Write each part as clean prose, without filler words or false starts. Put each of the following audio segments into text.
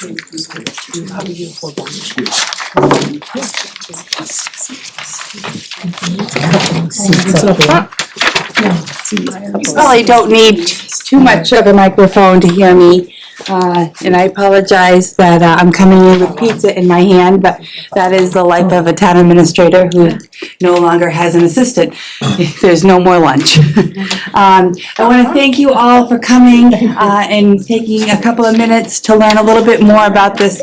Probably don't need too much of a microphone to hear me. And I apologize that I'm coming in with pizza in my hand, but that is the life of a town administrator who no longer has an assistant. There's no more lunch. I want to thank you all for coming and taking a couple of minutes to learn a little bit more about this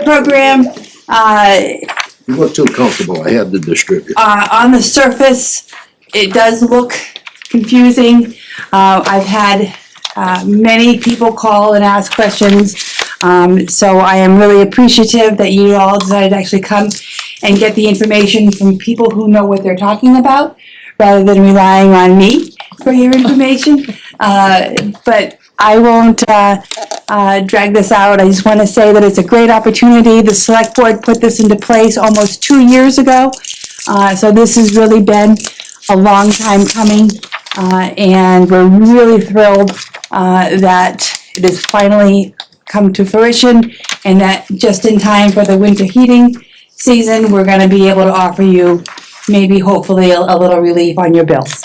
program. You look too comfortable, I had to distribute. On the surface, it does look confusing. I've had many people call and ask questions, so I am really appreciative that you all decided to actually come and get the information from people who know what they're talking about, rather than relying on me for your information. But I won't drag this out. I just want to say that it's a great opportunity. The select board put this into place almost 2 years ago, so this has really been a long time coming, and we're really thrilled that it has finally come to fruition, and that just in time for the winter heating season, we're going to be able to offer you maybe hopefully a little relief on your bills.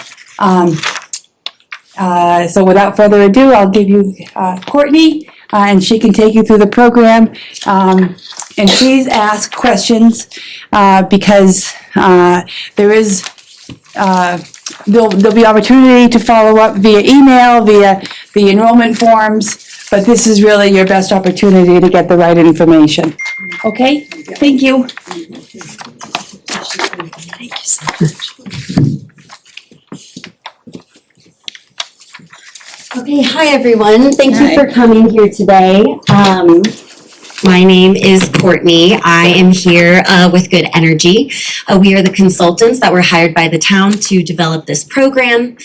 So without further ado, I'll give you Courtney, and she can take you through the program. And please ask questions because there is there'll be opportunity to follow up via email, via the enrollment forms, but this is really your best opportunity to get the right information. Okay? Thank you. Thank you so much. Okay, hi everyone. Thank you for coming here today. My name is Courtney. I am here with Good Energy. We are the consultants that were hired by the town to develop this program.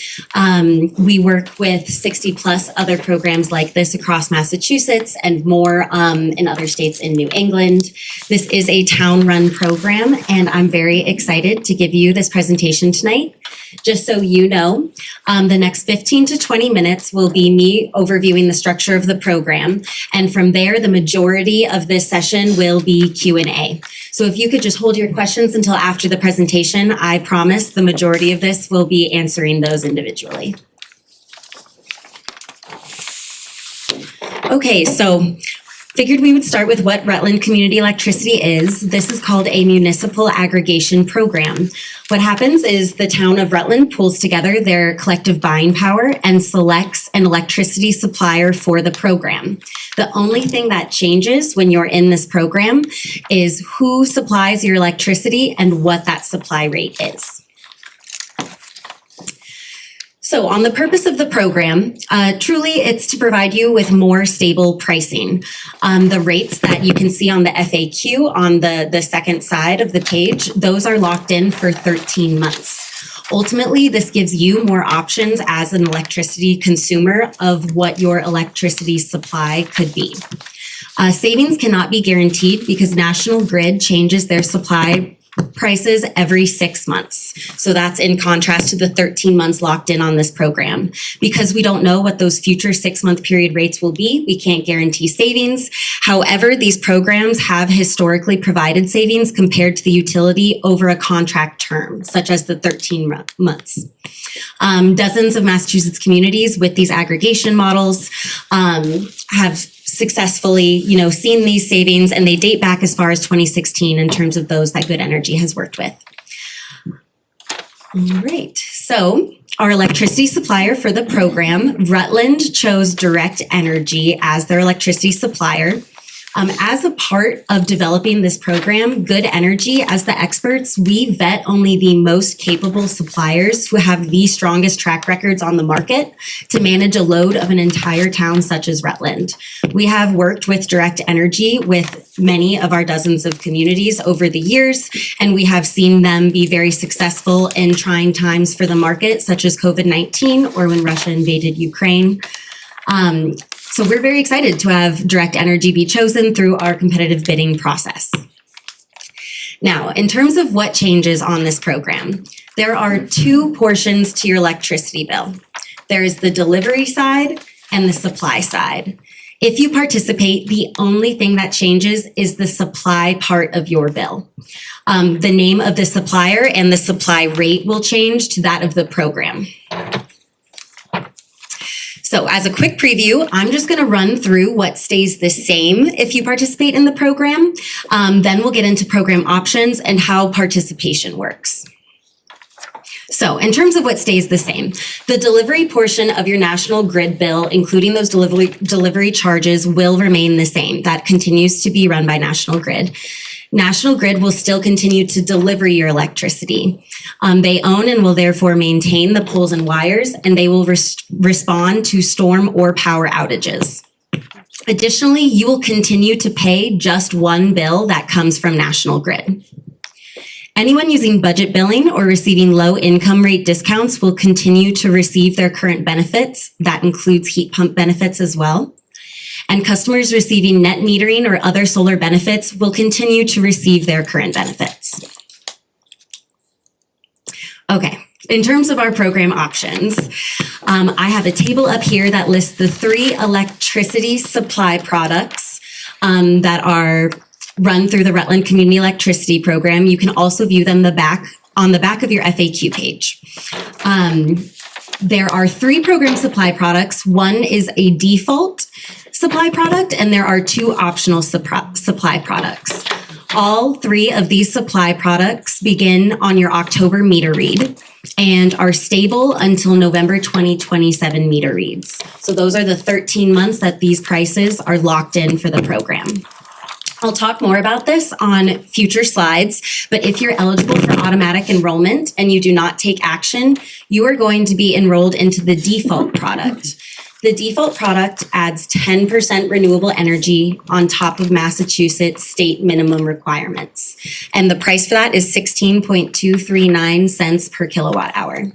We work with 60 plus other programs like this across Massachusetts and more in other states in New England. This is a town-run program, and I'm very excited to give you this presentation tonight. Just so you know, the next 15 to 20 minutes will be me overviewing the structure of the program. And from there, the majority of this session will be Q&A. So if you could just hold your questions until after the presentation, I promise the majority of this will be answering those individually. Okay, so figured we would start with what Rutland Community Electricity is. This is called a municipal aggregation program. What happens is the town of Rutland pulls together their collective buying power and selects an electricity supplier for the program. The only thing that changes when you're in this program is who supplies your electricity and what that supply rate is. So on the purpose of the program, truly it's to provide you with more stable pricing. The rates that you can see on the FAQ on the second side of the page, those are locked in for 13 months. Ultimately, this gives you more options as an electricity consumer of what your electricity supply could be. Savings cannot be guaranteed because National Grid changes their supply prices every 6 months. So that's in contrast to the 13 months locked in on this program. Because we don't know what those future 6-month period rates will be, we can't guarantee savings. However, these programs have historically provided savings compared to the utility over a contract term, such as the 13 months. Dozens of Massachusetts communities with these aggregation models have successfully, seen these savings, and they date back as far as 2016 in terms of those that Good Energy has worked with. All right, so our electricity supplier for the program, Rutland chose Direct Energy as their electricity supplier. As a part of developing this program, Good Energy, as the experts, we vet only the most capable suppliers who have the strongest track records on the market to manage a load of an entire town such as Rutland. We have worked with Direct Energy with many of our dozens of communities over the years, and we have seen them be very successful in trying times for the market, such as COVID-19 or when Russia invaded Ukraine. So we're very excited to have Direct Energy be chosen through our competitive bidding process. Now, in terms of what changes on this program, there are 2 portions to your electricity bill. There is the delivery side and the supply side. If you participate, the only thing that changes is the supply part of your bill. The name of the supplier and the supply rate will change to that of the program. So as a quick preview, I'm just going to run through what stays the same if you participate in the program. Then we'll get into program options and how participation works. So in terms of what stays the same, the delivery portion of your national grid bill, including those delivery charges, will remain the same. That continues to be run by National Grid. National Grid will still continue to deliver your electricity. They own and will therefore maintain the poles and wires, and they will respond to storm or power outages. Additionally, you will continue to pay just one bill that comes from National Grid. Anyone using budget billing or receiving low income rate discounts will continue to receive their current benefits. That includes heat pump benefits as well. And customers receiving net metering or other solar benefits will continue to receive their current benefits. Okay, in terms of our program options, I have a table up here that lists the 3 electricity supply products that are run through the Rutland Community Electricity Program. You can also view them on the back of your FAQ page. There are 3 program supply products. One is a default supply product, and there are 2 optional supply products. All 3 of these supply products begin on your October meter read and are stable until November 2027 meter reads. So those are the 13 months that these prices are locked in for the program. I'll talk more about this on future slides, but if you're eligible for automatic enrollment and you do not take action, you are going to be enrolled into the default product. The default product adds 10% renewable energy on top of Massachusetts state minimum requirements. And the price for that is 16.239 cents per kilowatt hour.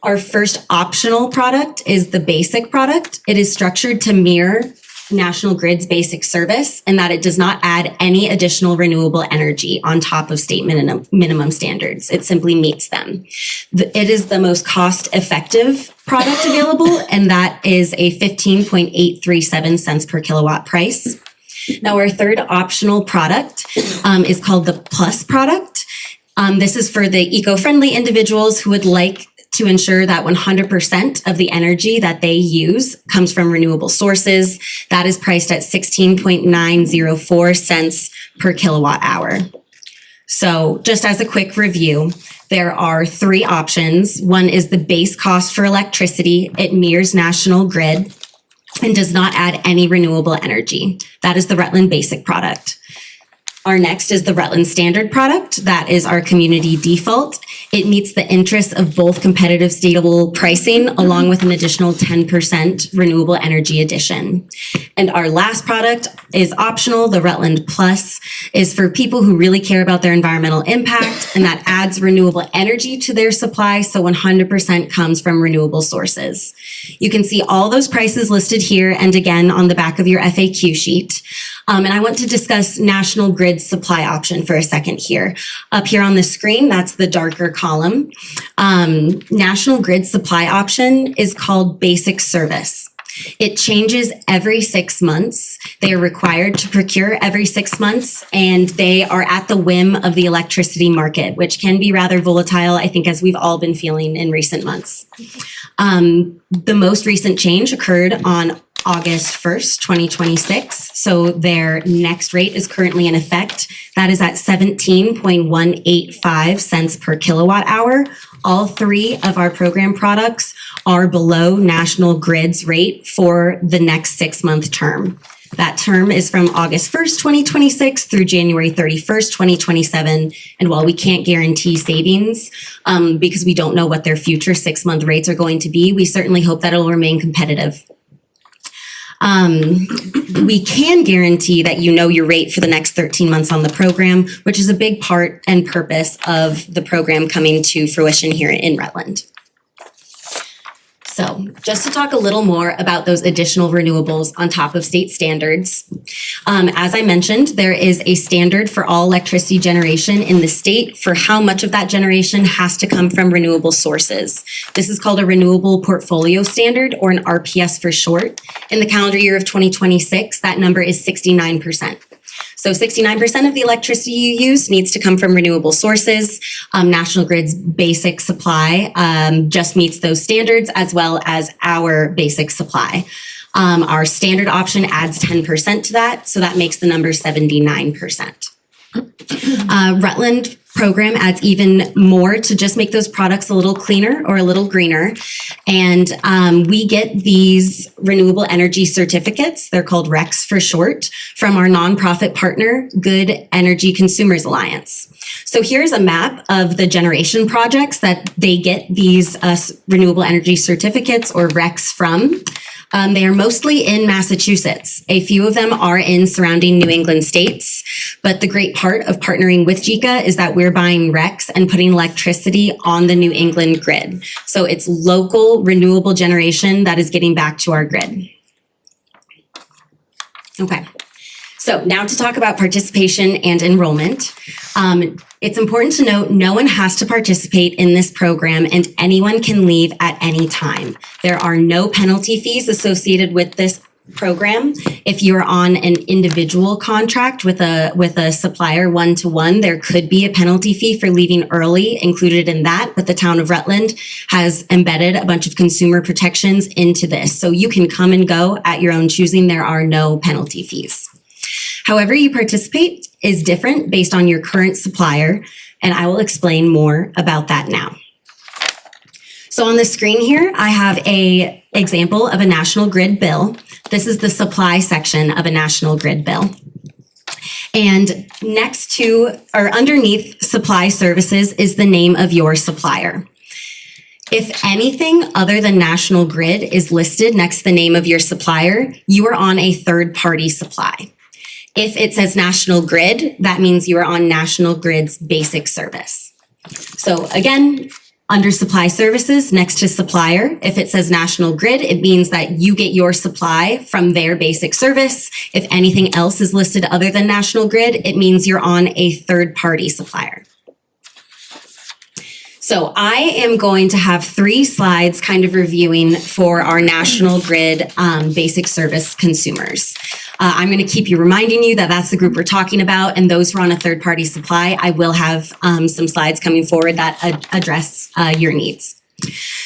Our first optional product is the basic product. It is structured to mirror National Grid's basic service and that it does not add any additional renewable energy on top of state minimum standards. It simply meets them. It is the most cost-effective product available, and that is a 15.837 cents per kilowatt price. Now, our third optional product is called the Plus product. This is for the eco-friendly individuals who would like to ensure that 100% of the energy that they use comes from renewable sources. That is priced at 16.904 cents per kilowatt hour. So just as a quick review, there are 3 options. One is the base cost for electricity. It mirrors National Grid and does not add any renewable energy. That is the Rutland Basic product. Our next is the Rutland Standard product. That is our community default. It meets the interests of both competitive stable pricing along with an additional 10% renewable energy addition. And our last product is optional. The Rutland Plus is for people who really care about their environmental impact, and that adds renewable energy to their supply, so 100% comes from renewable sources. You can see all those prices listed here and again on the back of your FAQ sheet. And I want to discuss National Grid's supply option for a second here. Up here on the screen, that's the darker column. National Grid's supply option is called Basic Service. It changes every 6 months. They are required to procure every 6 months, and they are at the whim of the electricity market, which can be rather volatile, I think, as we've all been feeling in recent months. The most recent change occurred on August 1st, 2026. So their next rate is currently in effect. That is at 17.185 cents per kilowatt hour. All 3 of our program products are below National Grid's rate for the next 6-month term. That term is from August 1st, 2026 through January 31st, 2027. And while we can't guarantee savings because we don't know what their future 6-month rates are going to be, we certainly hope that it will remain competitive. We can guarantee that you know your rate for the next 13 months on the program, which is a big part and purpose of the program coming to fruition here in Rutland. So just to talk a little more about those additional renewables on top of state standards. As I mentioned, there is a standard for all electricity generation in the state for how much of that generation has to come from renewable sources. This is called a Renewable Portfolio Standard, or an RPS for short. In the calendar year of 2026, that number is 69%. So 69% of the electricity you use needs to come from renewable sources. National Grid's basic supply just meets those standards, as well as our basic supply. Our standard option adds 10% to that, so that makes the number 79%. Rutland program adds even more to just make those products a little cleaner or a little greener. And we get these renewable energy certificates, they're called RECs for short, from our nonprofit partner, Good Energy Consumers Alliance. So here's a map of the generation projects that they get these renewable energy certificates, or RECs, from. They are mostly in Massachusetts. A few of them are in surrounding New England states. But the great part of partnering with JICA is that we're buying RECs and putting electricity on the New England grid. So it's local renewable generation that is getting back to our grid. Okay. So now to talk about participation and enrollment. It's important to note no one has to participate in this program, and anyone can leave at any time. There are no penalty fees associated with this program. If you're on an individual contract with a supplier one-to-one, there could be a penalty fee for leaving early included in that, but the town of Rutland has embedded a bunch of consumer protections into this. So you can come and go at your own choosing. There are no penalty fees. However you participate is different based on your current supplier, and I will explain more about that now. So on the screen here, I have an example of a National Grid bill. This is the supply section of a National Grid bill. And next to, or underneath supply services, is the name of your supplier. If anything other than National Grid is listed next to the name of your supplier, you are on a third-party supply. If it says National Grid, that means you are on National Grid's basic service. So again, under supply services, next to supplier, if it says National Grid, it means that you get your supply from their basic service. If anything else is listed other than National Grid, it means you're on a third-party supplier. So I am going to have 3 slides kind of reviewing for our National Grid basic service consumers. I'm going to keep reminding you that that's the group we're talking about, and those who are on a third-party supply. I will have some slides coming forward that address your needs.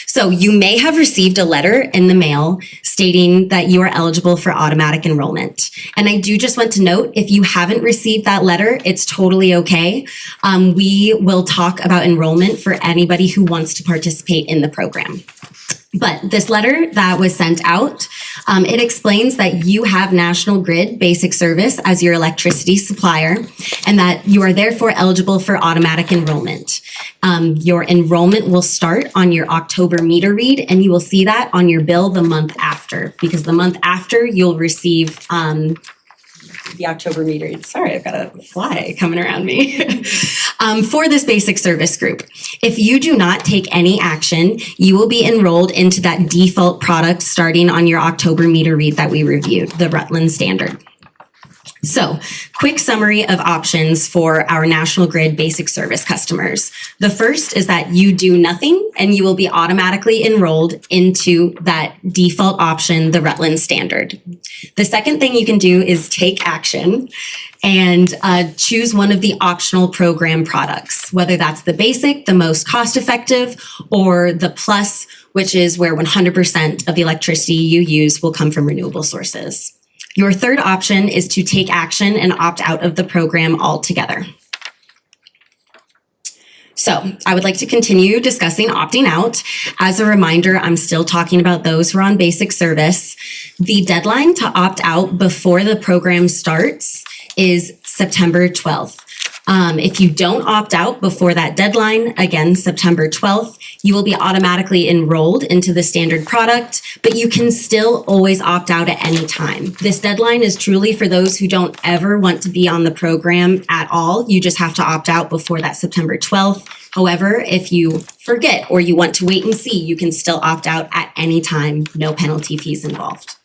So you may have received a letter in the mail stating that you are eligible for automatic enrollment. And I do just want to note, if you haven't received that letter, it's totally okay. We will talk about enrollment for anybody who wants to participate in the program. But this letter that was sent out, it explains that you have National Grid basic service as your electricity supplier, and that you are therefore eligible for automatic enrollment. Your enrollment will start on your October meter read, and you will see that on your bill the month after, because the month after you'll receive the October meter read. Sorry, I've got a fly coming around me. For this basic service group. If you do not take any action, you will be enrolled into that default product starting on your October meter read that we reviewed, the Rutland standard. So, quick summary of options for our National Grid basic service customers. The first is that you do nothing and you will be automatically enrolled into that default option, the Rutland standard. The second thing you can do is take action and choose one of the optional program products, whether that's the basic, the most cost-effective, or the plus, which is where 100% of the electricity you use will come from renewable sources. Your third option is to take action and opt out of the program altogether. So I would like to continue discussing opting out. As a reminder, I'm still talking about those who are on basic service. The deadline to opt out before the program starts is September 12th. If you don't opt out before that deadline, again, September 12th, you will be automatically enrolled into the standard product, but you can still always opt out at any time. This deadline is truly for those who don't ever want to be on the program at all. You just have to opt out before that September 12th. However, if you forget or you want to wait and see, you can still opt out at any time, no penalty fees involved.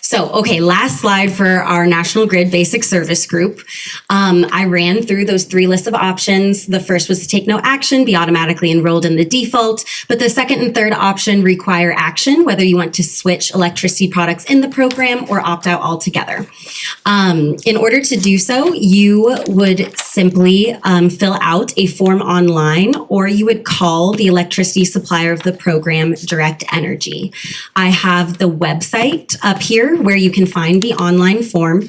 So, okay, last slide for our National Grid Basic Service Group. I ran through those 3 lists of options. The first was to take no action, be automatically enrolled in the default, but the second and third option require action, whether you want to switch electricity products in the program or opt out altogether. In order to do so, you would simply fill out a form online, or you would call the electricity supplier of the program, Direct Energy. I have the website up here where you can find the online form.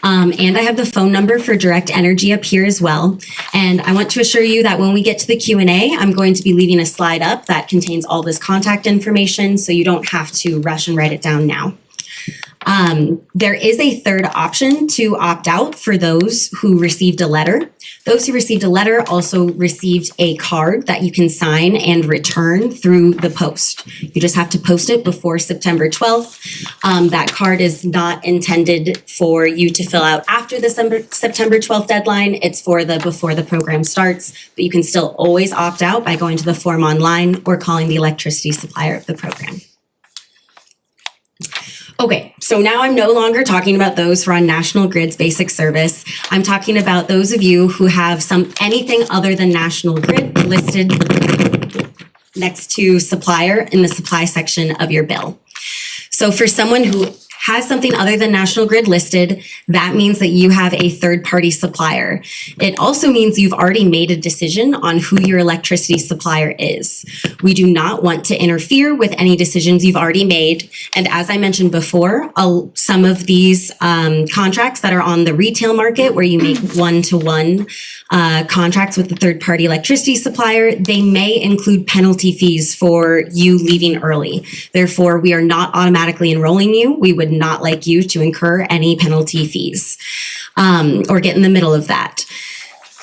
And I have the phone number for Direct Energy up here as well. And I want to assure you that when we get to the Q&A, I'm going to be leaving a slide up that contains all this contact information, so you don't have to rush and write it down now. There is a third option to opt out for those who received a letter. Those who received a letter also received a card that you can sign and return through the post. You just have to post it before September 12th. That card is not intended for you to fill out after the September 12th deadline. It's for before the program starts, but you can still always opt out by going to the form online or calling the electricity supplier of the program. Okay, so now I'm no longer talking about those who are on National Grid's basic service. I'm talking about those of you who have anything other than National Grid listed next to supplier in the supply section of your bill. So for someone who has something other than National Grid listed, that means that you have a third-party supplier. It also means you've already made a decision on who your electricity supplier is. We do not want to interfere with any decisions you've already made. And as I mentioned before, some of these contracts that are on the retail market where you make one-to-one contracts with the third-party electricity supplier, they may include penalty fees for you leaving early. Therefore, we are not automatically enrolling you. We would not like you to incur any penalty fees or get in the middle of that.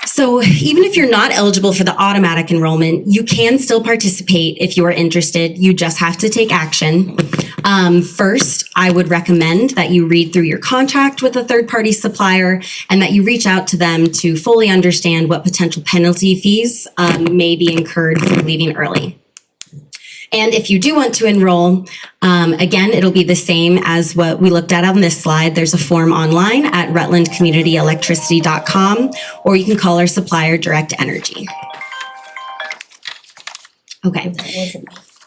So even if you're not eligible for the automatic enrollment, you can still participate if you're interested. You just have to take action. First, I would recommend that you read through your contract with a third-party supplier and that you reach out to them to fully understand what potential penalty fees may be incurred for leaving early. And if you do want to enroll, again, it'll be the same as what we looked at on this slide. There's a form online at rutlandcommunityelectricity.com, or you can call our supplier, Direct Energy. Okay.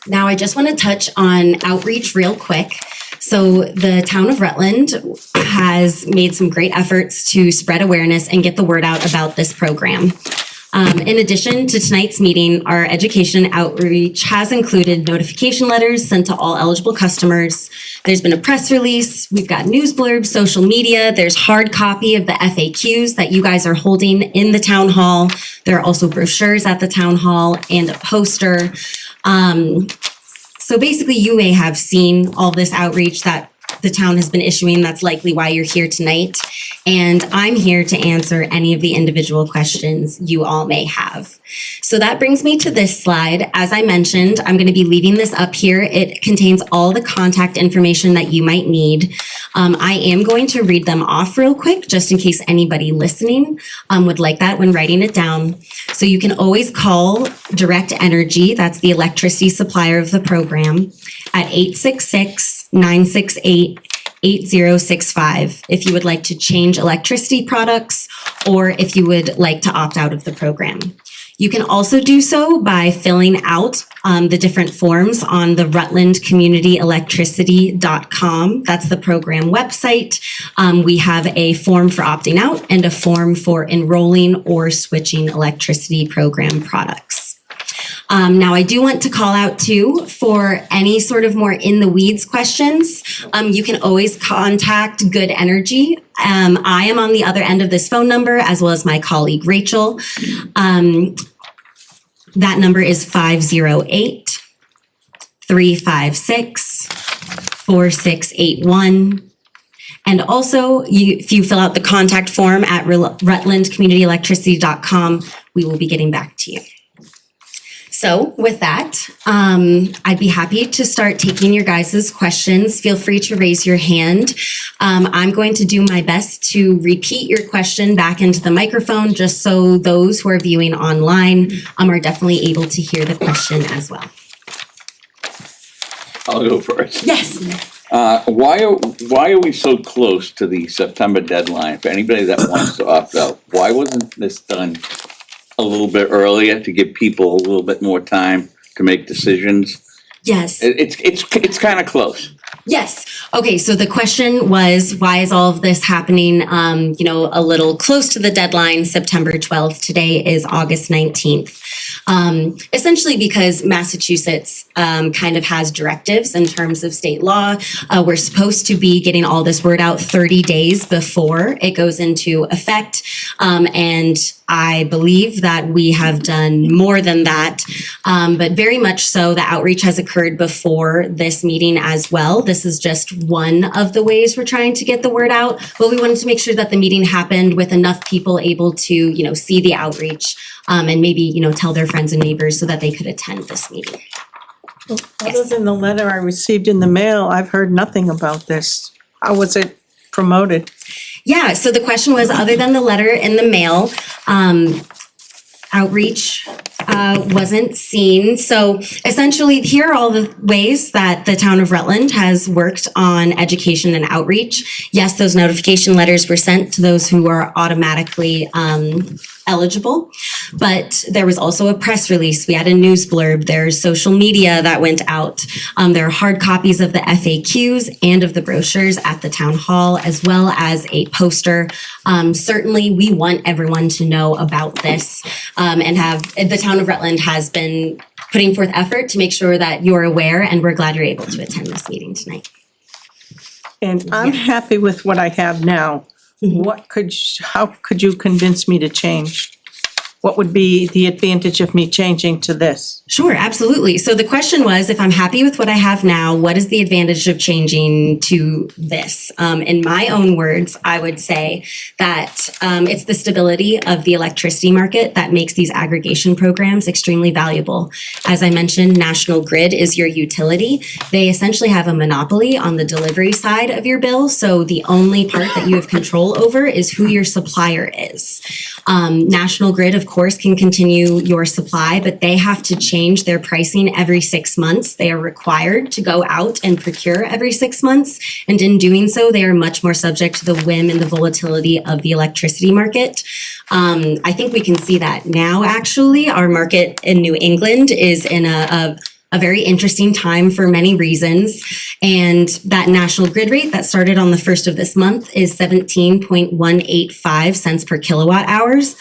Now I just want to touch on outreach real quick. So the town of Rutland has made some great efforts to spread awareness and get the word out about this program. In addition to tonight's meeting, our education outreach has included notification letters sent to all eligible customers. There's been a press release. We've got news blurbs, social media. There's hard copy of the FAQs that you guys are holding in the town hall. There are also brochures at the town hall and a poster. So basically, you may have seen all this outreach that the town has been issuing. That's likely why you're here tonight. And I'm here to answer any of the individual questions you all may have. So that brings me to this slide. As I mentioned, I'm going to be leaving this up here. It contains all the contact information that you might need. I am going to read them off real quick, just in case anybody listening would like that when writing it down. So you can always call Direct Energy, that's the electricity supplier of the program, at 866-968-8065 if you would like to change electricity products or if you would like to opt out of the program. You can also do so by filling out the different forms on the rutlandcommunityelectricity.com. That's the program website. We have a form for opting out and a form for enrolling or switching electricity program products. Now, I do want to call out too, for any sort of more in the weeds questions, you can always contact Good Energy. I am on the other end of this phone number, as well as my colleague, Rachel. That number is 508-356-4681. And also, if you fill out the contact form at rutlandcommunityelectricity.com, we will be getting back to you. So with that, I'd be happy to start taking your guys' questions. Feel free to raise your hand. I'm going to do my best to repeat your question back into the microphone, just so those who are viewing online are definitely able to hear the question as well. I'll go first. Yes. Why are we so close to the September deadline? For anybody that wants to opt out, why wasn't this done a little bit earlier to give people a little bit more time to make decisions? Yes. It's kind of close. Yes. Okay. So the question was, why is all of this happening, a little close to the deadline, September 12th. Today is August 19th. Essentially because Massachusetts kind of has directives in terms of state law. We're supposed to be getting all this word out 30 days before it goes into effect. And I believe that we have done more than that, but very much so the outreach has occurred before this meeting as well. This is just one of the ways we're trying to get the word out, but we wanted to make sure that the meeting happened with enough people able to, see the outreach and maybe, tell their friends and neighbors so that they could attend this meeting. Other than the letter I received in the mail, I've heard nothing about this. How was it promoted? Yeah, so the question was, other than the letter in the mail, outreach wasn't seen. So essentially, here are all the ways that the town of Rutland has worked on education and outreach. Yes, those notification letters were sent to those who are automatically eligible, but there was also a press release. We had a news blurb. There's social media that went out. There are hard copies of the FAQs and of the brochures at the town hall, as well as a poster. Certainly, we want everyone to know about this, and the town of Rutland has been putting forth effort to make sure that you're aware, and we're glad you're able to attend this meeting tonight. And I'm happy with what I have now. How could you convince me to change? What would be the advantage of me changing to this? Sure, absolutely. So the question was, if I'm happy with what I have now, what is the advantage of changing to this? In my own words, I would say that it's the stability of the electricity market that makes these aggregation programs extremely valuable. As I mentioned, National Grid is your utility. They essentially have a monopoly on the delivery side of your bill. So the only part that you have control over is who your supplier is. National Grid, of course, can continue your supply, but they have to change their pricing every 6 months. They are required to go out and procure every 6 months. And in doing so, they are much more subject to the whim and the volatility of the electricity market. I think we can see that now, actually. Our market in New England is in a very interesting time for many reasons. And that national grid rate that started on the 1st of this month is 17.185 cents per kilowatt hours.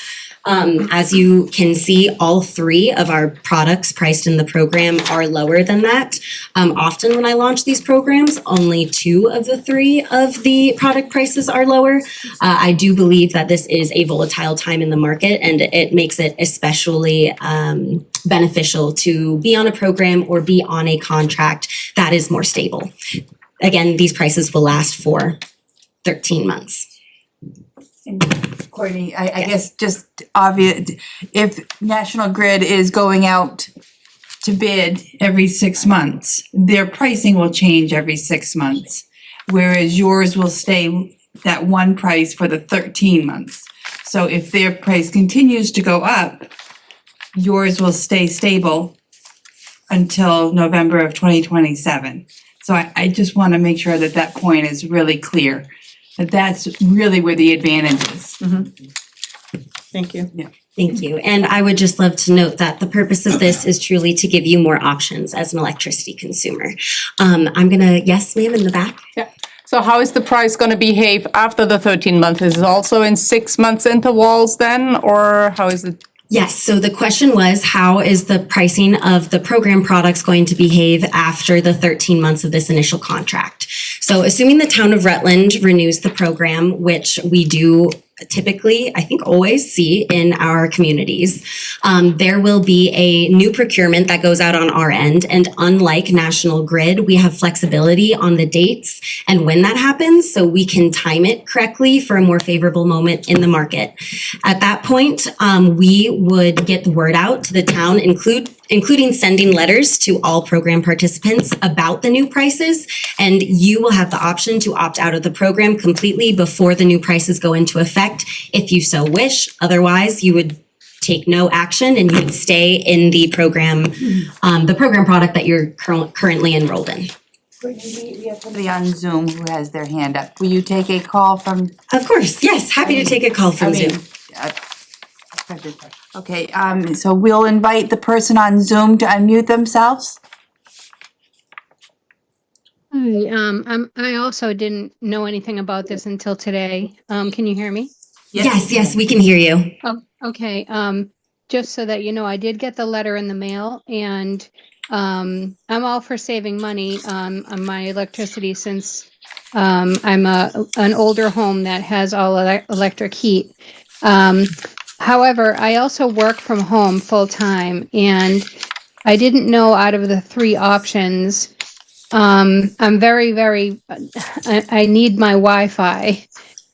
As you can see, all three of our products priced in the program are lower than that. Often when I launch these programs, only 2 of the 3 of the product prices are lower. I do believe that this is a volatile time in the market, and it makes it especially beneficial to be on a program or be on a contract that is more stable. Again, these prices will last for 13 months. Courtney, I guess just obvious, if National Grid is going out to bid every 6 months, their pricing will change every 6 months, whereas yours will stay that one price for the 13 months. So if their price continues to go up, yours will stay stable until November of 2027. So I just want to make sure that that point is really clear. That's really where the advantage is. Thank you. Thank you. And I would just love to note that the purpose of this is truly to give you more options as an electricity consumer. Yes, ma'am, in the back. Yeah. So how is the price going to behave after the 13 months? Is it also in 6 months intervals then, or how is it? Yes, so the question was, how is the pricing of the program products going to behave after the 13 months of this initial contract? So assuming the town of Rutland renews the program, which we do typically, I think always see in our communities. There will be a new procurement that goes out on our end, and unlike National Grid, we have flexibility on the dates and when that happens, so we can time it correctly for a more favorable moment in the market. At that point, we would get the word out to the town, including sending letters to all program participants about the new prices, and you will have the option to opt out of the program completely before the new prices go into effect, if you so wish. Otherwise, you would take no action and you would stay in the program product that you're currently enrolled in. We have somebody on Zoom who has their hand up. Will you take a call from? Of course, yes, happy to take a call from Zoom. Okay, so we'll invite the person on Zoom to unmute themselves. Hi, I also didn't know anything about this until today. Can you hear me? Yes, we can hear you. Oh, okay. Just so that you know, I did get the letter in the mail, and I'm all for saving money on my electricity since I'm an older home that has all electric heat. However, I also work from home full time, and I didn't know out of the three options. I'm I need my Wi-Fi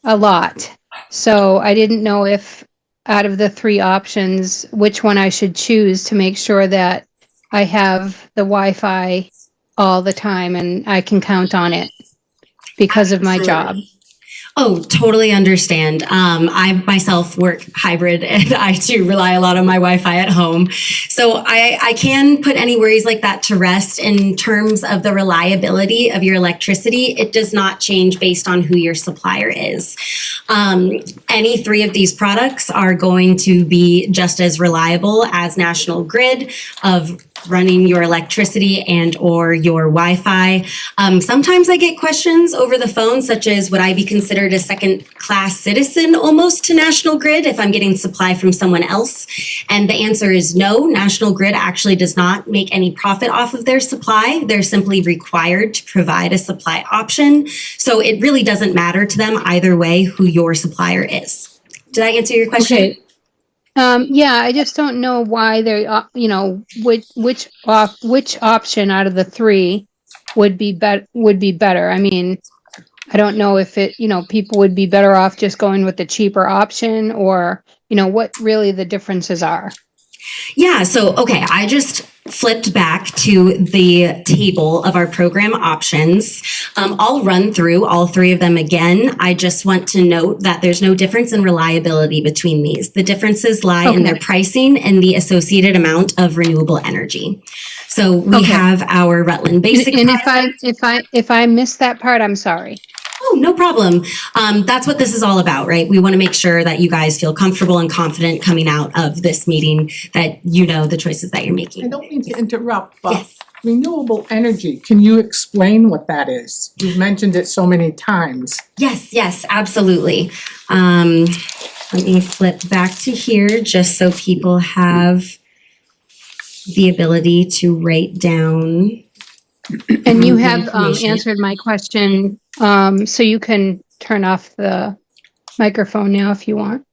a lot. So I didn't know if out of the three options, which one I should choose to make sure that I have the Wi-Fi all the time and I can count on it because of my job. Oh, totally understand. I myself work hybrid and I too rely a lot on my Wi-Fi at home. So I can put any worries like that to rest. In terms of the reliability of your electricity, it does not change based on who your supplier is. Any three of these products are going to be just as reliable as National Grid of running your electricity and or your Wi-Fi. Sometimes I get questions over the phone, such as, would I be considered a second-class citizen almost to National Grid if I'm getting supply from someone else? And the answer is no. National Grid actually does not make any profit off of their supply. They're simply required to provide a supply option. So it really doesn't matter to them either way who your supplier is. Did I answer your question? Okay. Yeah, I just don't know why they, which option out of the three would be better. I mean, I don't know if people would be better off just going with the cheaper option, or, what really the differences are. Yeah, so, okay, I just flipped back to the table of our program options. I'll run through all three of them again. I just want to note that there's no difference in reliability between these. The differences lie in their pricing and the associated amount of renewable energy. So we have our Rutland Basic. And if I missed that part, I'm sorry. Oh, no problem. That's what this is all about, right? We want to make sure that you guys feel comfortable and confident coming out of this meeting, that you know the choices that you're making. I don't mean to interrupt, but Yes. renewable energy, can you explain what that is? You've mentioned it so many times. Yes, absolutely. Let me flip back to here just so people have the ability to write down. And you have information. answered my question, so you can turn off the microphone now if you want.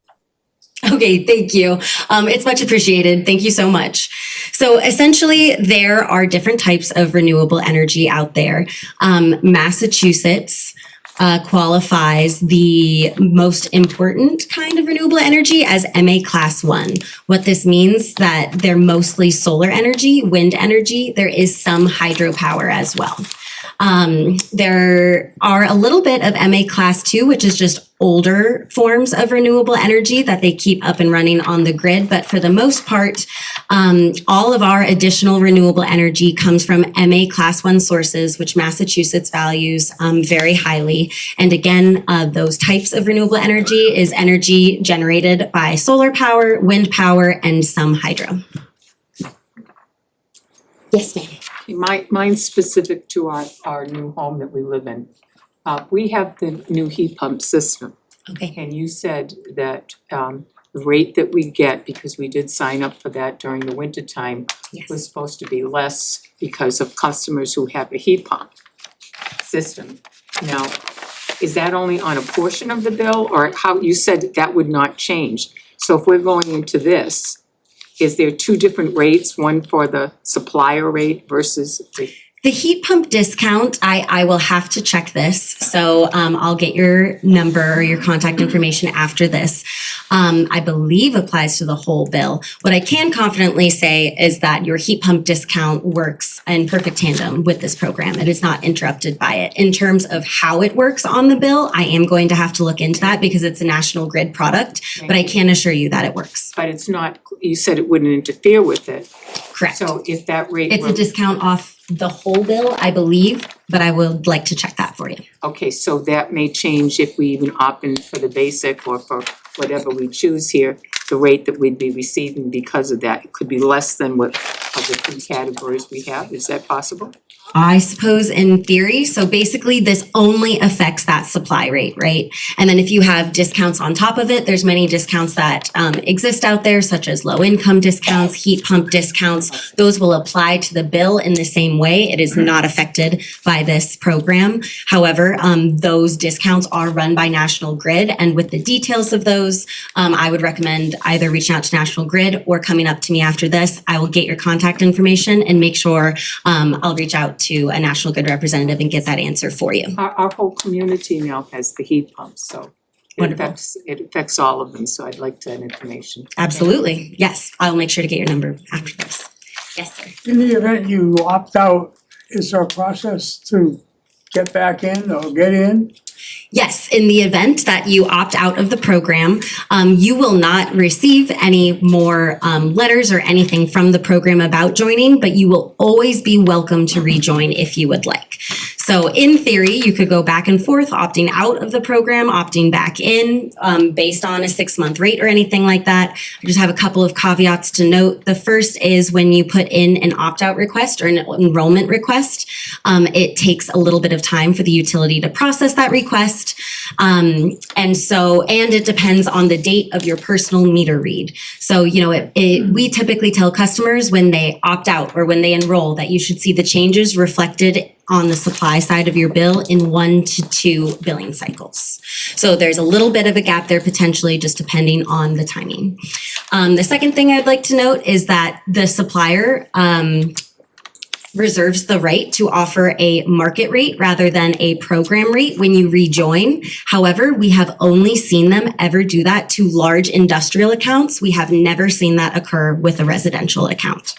Okay, thank you. It's much appreciated. Thank you so much. So essentially, there are different types of renewable energy out there. Massachusetts qualifies the most important kind of renewable energy as MA Class 1. What this means that they're mostly solar energy, wind energy. There is some hydropower as well. There are a little bit of MA Class 2, which is just older forms of renewable energy that they keep up and running on the grid. But for the most part, all of our additional renewable energy comes from MA Class 1 sources, which Massachusetts values very highly. And again, those types of renewable energy is energy generated by solar power, wind power, and some hydro. Yes, ma'am. Mine's specific to our new home that we live in. We have the new heat pump system. Okay. And you said that the rate that we get, because we did sign up for that during the winter time, Yes. was supposed to be less because of customers who have a heat pump system. Now, is that only on a portion of the bill, or how, you said that would not change? So if we're going into this, is there two different rates, one for the supplier rate versus The heat pump discount, I will have to check this, so I'll get your number or your contact information after this. I believe applies to the whole bill. What I can confidently say is that your heat pump discount works in perfect tandem with this program. It is not interrupted by it. In terms of how it works on the bill, I am going to have to look into that because it's a National Grid product, but I can assure you that it works. but it's not, you said it wouldn't interfere with it. Correct. So if that rate It's were, a discount off the whole bill, I believe, but I would like to check that for you. okay, so that may change if we even opt in for the basic or for whatever we choose here, the rate that we'd be receiving because of that. It could be less than what of the three categories we have. Is that possible? I suppose in theory, so basically this only affects that supply rate, right? And then if you have discounts on top of it, there's many discounts that exist out there, such as low income discounts, heat pump discounts. Those will apply to the bill in the same way. It is not affected by this program. However, those discounts are run by National Grid, and with the details of those, I would recommend either reaching out to National Grid or coming up to me after this. I will get your contact information and make sure I'll reach out to a National Grid representative and get that answer for you. Our whole community now has the heat pumps, so Wonderful. it affects all of them, so I'd like that information. Absolutely. Yes, I'll make sure to get your number after this. Yes, sir. In the event you opt out, is there a process to get back in or get in? Yes, in the event that you opt out of the program, you will not receive any more letters or anything from the program about joining, but you will always be welcome to rejoin if you would like. So in theory, you could go back and forth, opting out of the program, opting back in, based on a 6-month rate or anything like that. I just have a couple of caveats to note. The first is when you put in an opt-out request or an enrollment request, it takes a little bit of time for the utility to process that request. And it depends on the date of your personal meter read. So, we typically tell customers when they opt out or when they enroll that you should see the changes reflected on the supply side of your bill in 1 to 2 billing cycles. So there's a little bit of a gap there potentially, just depending on the timing. The second thing I'd like to note is that the supplier reserves the right to offer a market rate rather than a program rate when you rejoin. However, we have only seen them ever do that to large industrial accounts. We have never seen that occur with a residential account.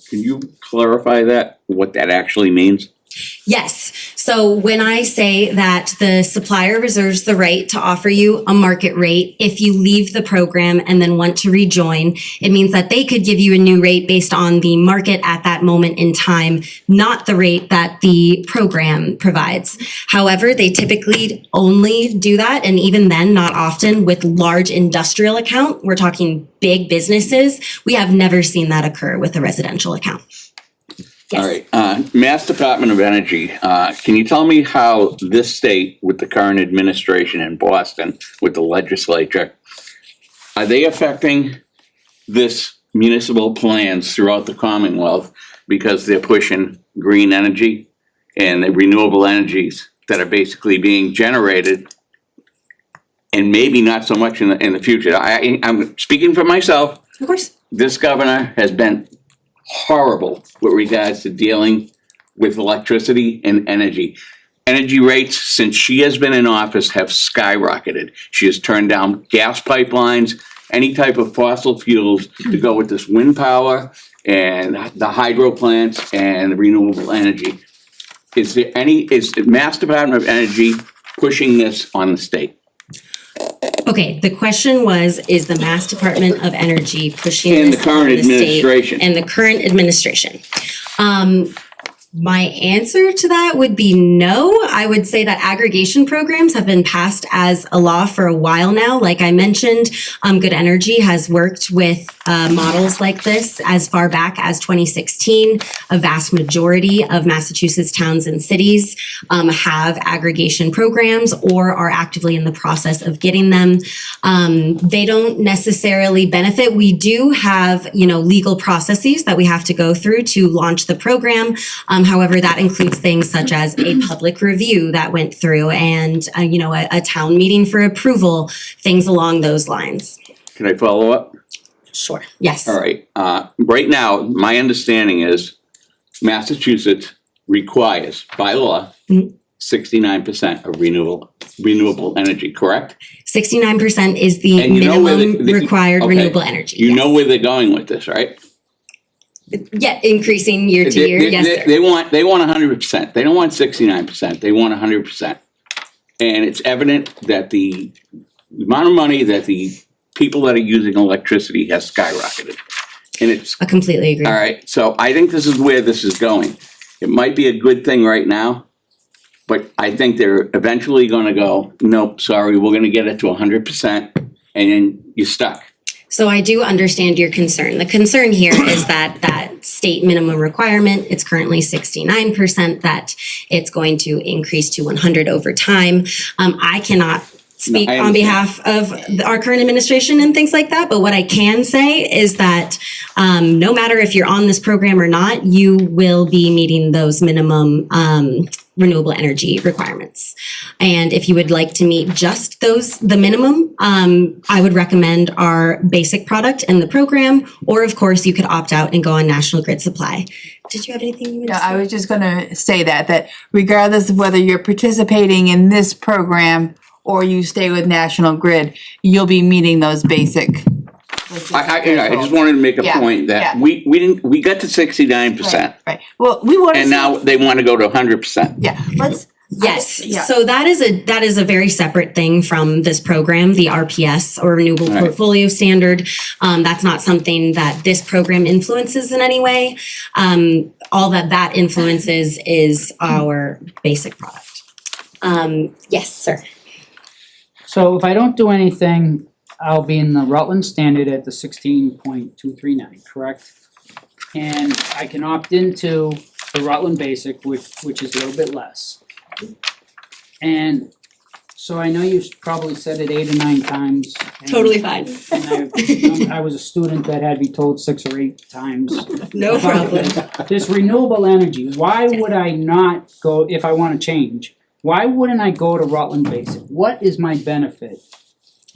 Can you clarify that, what that actually means? Yes. So when I say that the supplier reserves the right to offer you a market rate, if you leave the program and then want to rejoin, it means that they could give you a new rate based on the market at that moment in time, not the rate that the program provides. However, they typically only do that, and even then, not often, with large industrial account. We're talking big businesses. We have never seen that occur with a residential account. Yes. All right, Mass Department of Energy, can you tell me how this state with the current administration in Boston with the legislature, are they affecting this municipal plans throughout the Commonwealth because they're pushing green energy and the renewable energies that are basically being generated and maybe not so much in the future? I'm speaking for myself. Of course. This governor has been horrible with regards to dealing with electricity and energy. Energy rates, since she has been in office, have skyrocketed. She has turned down gas pipelines, any type of fossil fuels to go with this wind power and the hydro plants and renewable energy. Is the Mass Department of Energy pushing this on the state? Okay, the question was, is the Mass Department of Energy pushing And this the current on the state administration. and the current administration? My answer to that would be no. I would say that aggregation programs have been passed as a law for a while now. Like I mentioned, Good Energy has worked with models like this as far back as 2016. A vast majority of Massachusetts towns and cities have aggregation programs or are actively in the process of getting them. They don't necessarily benefit. We do have, legal processes that we have to go through to launch the program. However, that includes things such as a public review that went through and, a town meeting for approval, things along those lines. Can I follow up? Sure. Yes. All right, right now, my understanding is Massachusetts requires by law 69% of renewable energy, correct? 69% is the And you know where minimum required okay, renewable energy. You know yes. where they're going with this, right? Yeah, increasing year to year, yes, sir. They want 100%. They don't want 69%. They want 100%. And it's evident that the amount of money that the people that are using electricity has skyrocketed. And it's, I completely agree. all right, so I think this is where this is going. It might be a good thing right now, but I think they're eventually gonna go, nope, sorry, we're gonna get it to 100%, and then you're stuck. So I do understand your concern. The concern here is that state minimum requirement, it's currently 69%, that it's going to increase to 100 over time. I cannot speak I on understand. behalf of our current administration and things like that, but what I can say is that no matter if you're on this program or not, you will be meeting those minimum renewable energy requirements. And if you would like to meet just the minimum, I would recommend our basic product in the program, or of course, you could opt out and go on National Grid Supply. Did you have anything you would No, say? I was just gonna say that regardless of whether you're participating in this program or you stay with National Grid, you'll be meeting those basic. I just wanted to make a Yeah, point that yeah. we got to 69%, Right, well, we wanna and see- now they wanna go to 100%. Yeah, let's. Yes, Yeah. so that is a very separate thing from this program, the RPS or Renewable Right. Portfolio Standard. That's not something that this program influences in any way. All that influences is our basic product. Yes, sir. So if I don't do anything, I'll be in the Rutland standard at the 16.239, correct? And I can opt into the Rutland Basic, which is a little bit less. And so I know you probably said it 8 or 9 times. and- Totally fine. And I was a student that had to be told 6 or 8 times. No problem. This renewable energy, why would I not go, if I wanna change, why wouldn't I go to Rutland Basic? What is my benefit?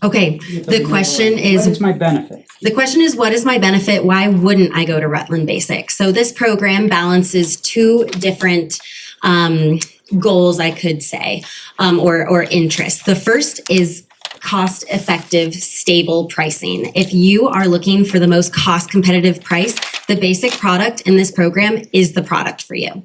Okay, the question What is, is my benefit? what is my benefit? Why wouldn't I go to Rutland Basic? So this program balances two different goals, I could say, or interests. The first is cost-effective, stable pricing. If you are looking for the most cost-competitive price, the basic product in this program is the product for you.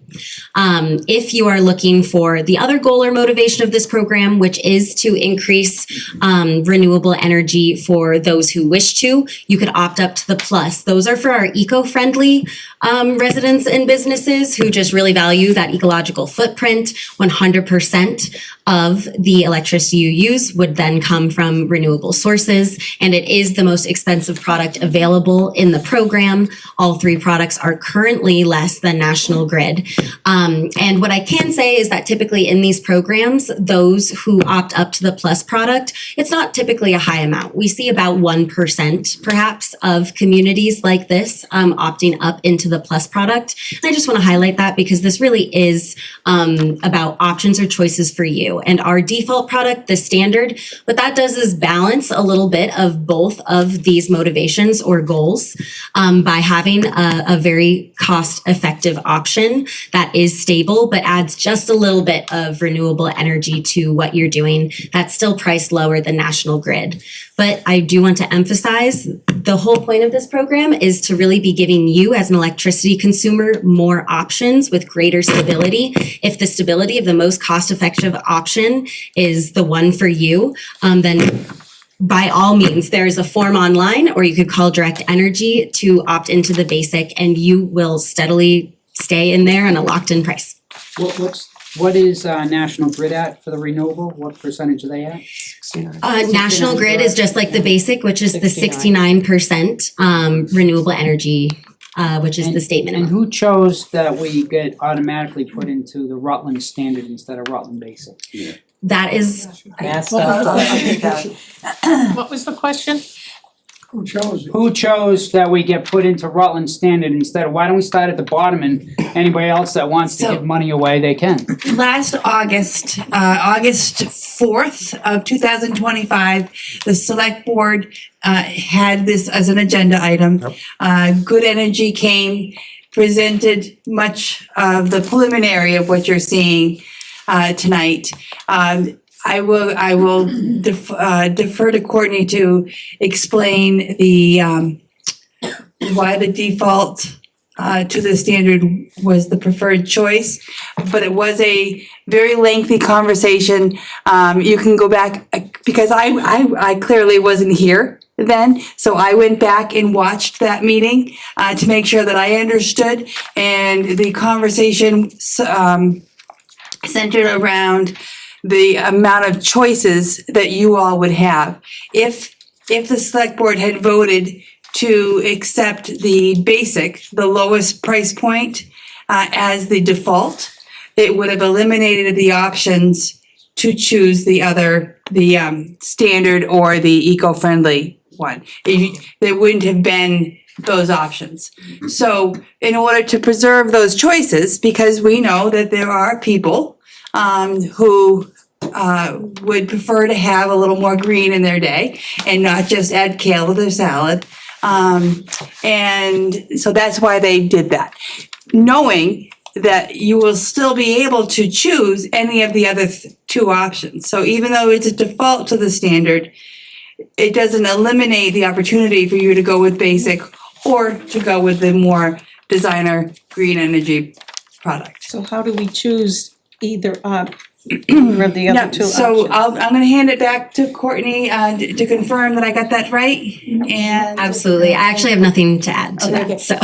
If you are looking for the other goal or motivation of this program, which is to increase renewable energy for those who wish to, you could opt up to the plus. Those are for our eco-friendly residents and businesses who just really value that ecological footprint. 100% of the electricity you use would then come from renewable sources, and it is the most expensive product available in the program. All 3 products are currently less than National Grid. And what I can say is that typically in these programs, those who opt up to the plus product, it's not typically a high amount. We see about 1% perhaps of communities like this opting up into the plus product. And I just want to highlight that because this really is about options or choices for you. And our default product, the standard, what that does is balance a little bit of both of these motivations or goals by having a very cost-effective option that is stable but adds just a little bit of renewable energy to what you're doing. That's still priced lower than National Grid. But I do want to emphasize the whole point of this program is to really be giving you as an electricity consumer more options with greater stability. If the stability of the most cost-effective option is the one for you, then by all means, there is a form online, or you could call Direct Energy to opt into the basic, and you will steadily stay in there on a locked-in price. What is National Grid at for the renewable? What percentage are they at? National Grid is just like the basic, which is the 69% renewable energy, which is the state And minimum. who chose that we get automatically put into the Rutland standard instead of Rutland Basic? That is, What was the question? Who chose it? Who chose that we get put into Rutland standard instead of, why don't we start at the bottom and anybody else that wants to So- give money away, they can? Last August, August 4th of 2025, the select board had this as an agenda item. Good Energy came, presented much of the preliminary of what you're seeing tonight. I will defer to Courtney to explain why the default to the standard was the preferred choice. But it was a very lengthy conversation. You can go back, because I clearly wasn't here then, so I went back and watched that meeting to make sure that I understood. And the conversation centered around the amount of choices that you all would have. If the select board had voted to accept the basic, the lowest price point, as the default, it would have eliminated the options to choose the other, the standard or the eco-friendly one. There wouldn't have been those options. So in order to preserve those choices, because we know that there are people who would prefer to have a little more green in their day and not just add kale to their salad. And so that's why they did that. Knowing that you will still be able to choose any of the other two options. So even though it's a default to the standard, it doesn't eliminate the opportunity for you to go with basic or to go with the more designer green energy product. So how do we choose either or the other two options? So I'm gonna hand it back to Courtney to confirm that I got that right, and. Absolutely. I actually have nothing to add to Okay. that, so.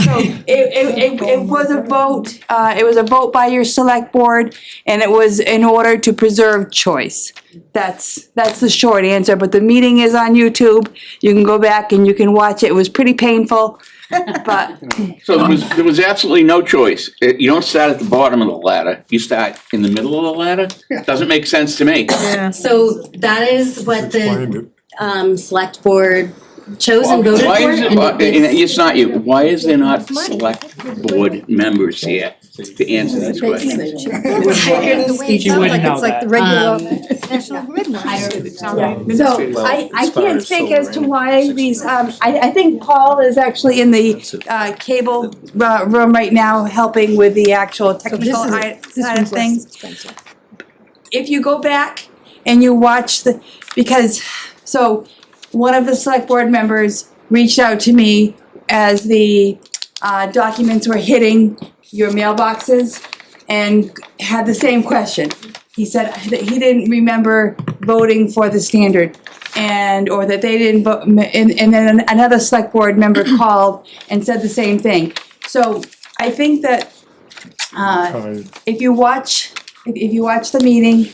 It was a vote, it was a vote by your select board, and it was in order to preserve choice. That's the short answer, but the meeting is on YouTube. You can go back and you can watch it. It was pretty painful, but So there was absolutely no choice. You don't start at the bottom of the ladder, you start in the middle of the ladder? Doesn't make sense to me. Yeah. So that is what the select board chose and voted for. Why is it, and and it's not you, why is there not select board members here to answer this question? You wouldn't know that. National Grid so I can't speak as to why these, I think Paul is actually in the cable room right now helping with the actual technical side of things. If you go back and you watch so one of the select board members reached out to me as the documents were hitting your mailboxes and had the same question. He said that he didn't remember voting for the standard or that they didn't vote, and then another select board member called and said the same thing. So I think that if you watch the meeting,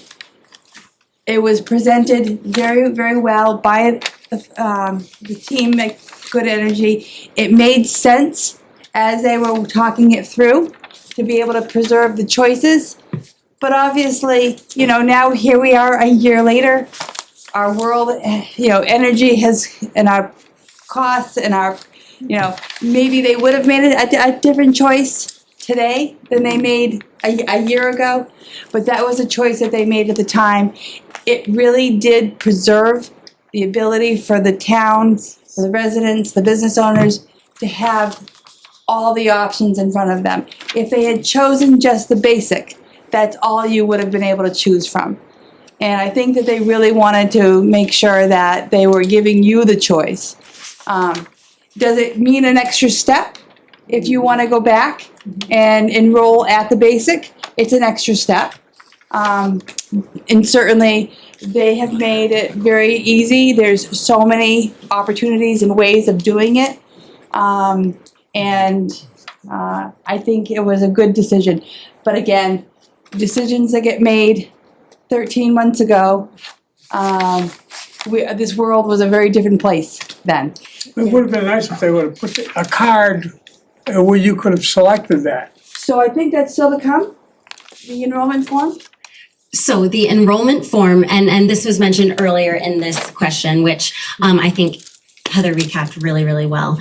it was presented very, very well by the team at Good Energy. It made sense as they were talking it through to be able to preserve the choices. But obviously, now here we are a year later. Our world, energy and our costs and our, maybe they would have made a different choice today than they made a year ago. But that was a choice that they made at the time. It really did preserve the ability for the town, for the residents, the business owners to have all the options in front of them. If they had chosen just the basic, that's all you would have been able to choose from. And I think that they really wanted to make sure that they were giving you the choice. Does it mean an extra step? If you want to go back and enroll at the basic, it's an extra step. And certainly, they have made it very easy. There's so many opportunities and ways of doing it. And I think it was a good decision. But again, decisions that get made 13 months ago, this world was a very different place then. It would have been nice if they would have put a card where you could have selected that. So I think that's still to come, the enrollment form. So the enrollment form, and this was mentioned earlier in this question, which I think Heather recapped really, really well.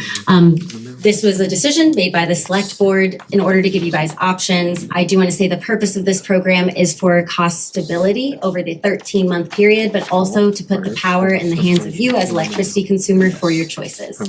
This was a decision made by the select board in order to give you guys options. I do want to say the purpose of this program is for cost stability over the 13-month period, but also to put the power in the hands of you as electricity consumer for your choices.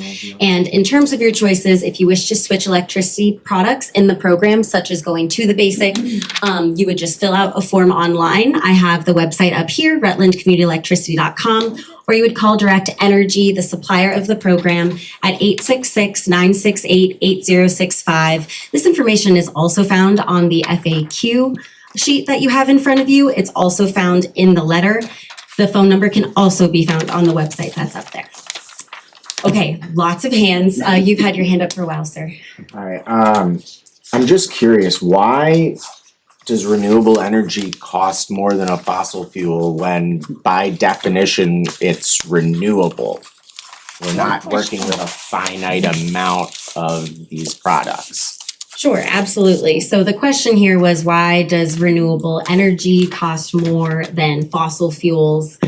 And in terms of your choices, if you wish to switch electricity products in the program, such as going to the basic, you would just fill out a form online. I have the website up here, rutlandcommunityelectricity.com, or you would call Direct Energy, the supplier of the program, at 866-968-8065. This information is also found on the FAQ sheet that you have in front of you. It's also found in the letter. The phone number can also be found on the website that's up there. Okay, lots of hands. You've had your hand up for a while, sir. All right, I'm just curious, why does renewable energy cost more than a fossil fuel when by definition it's renewable? We're not working with a finite amount of these products. Sure, absolutely. So the question here was, why does renewable energy cost more than fossil fuels?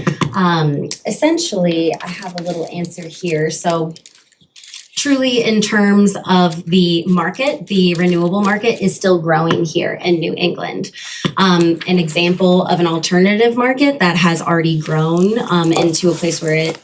Essentially, I have a little answer here. So truly, in terms of the market, the renewable market is still growing here in New England. An example of an alternative market that has already grown into a place where it,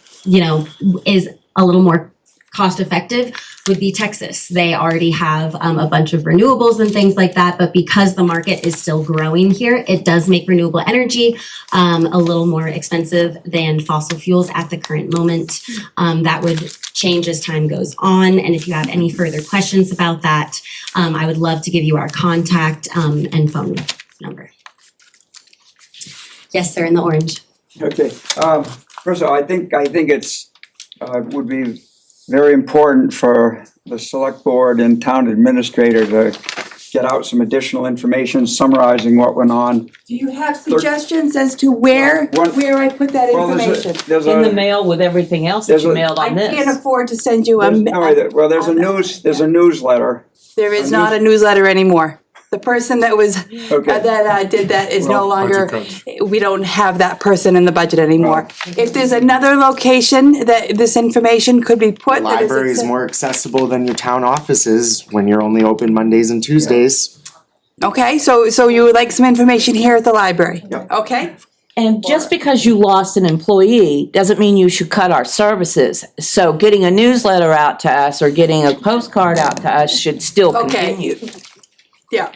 is a little more cost effective would be Texas. They already have a bunch of renewables and things like that, but because the market is still growing here, it does make renewable energy a little more expensive than fossil fuels at the current moment. That would change as time goes on, and if you have any further questions about that, I would love to give you our contact and phone number. Yes, sir, in the orange. Okay, first of all, I think it's would be very important for the select board and town administrator to get out some additional information summarizing what went on. Do you have suggestions as to where I put that Well, information? In the mail with everything else that you mailed I on this. can't afford to send you There's a newsletter. There is not a newsletter anymore. The person that was, Okay. that did that is no Well, longer, budget we don't have that person in the budget anymore. If there's another location that this information could be The put. that is library is access- more accessible than your town offices when you're only open Mondays and Tuesdays. Okay, so you would like some information here at the library? Yeah. Okay, And just because you lost an employee doesn't mean you should cut our services. So getting a newsletter out to us or getting a postcard out to us should still Okay. continue. yeah.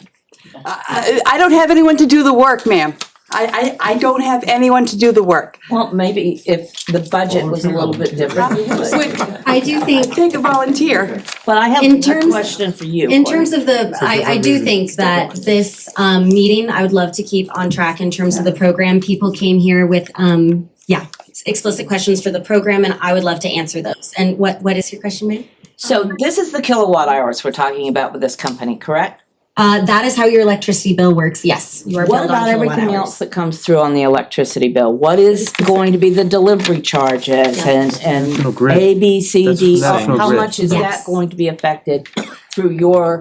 I don't have anyone to do the work, ma'am. I don't have anyone to do the work. Well, maybe if the budget was a little bit different, you would. I do think, Take a volunteer. But I have In a terms- question for you. in Courtney. terms of I do think that this meeting, I would love to keep on track in terms of the program. People came here with, explicit questions for the program, and I would love to answer those. And what is your question, ma'am? So this is the kilowatt hours we're talking about with this company, correct? That is how your electricity bill works, yes. You are What billed on about everything kilowatt else hours. that comes through on the electricity bill? What is going to be the delivery charges and A, B, C, D? How much is that Yes. going to be affected through your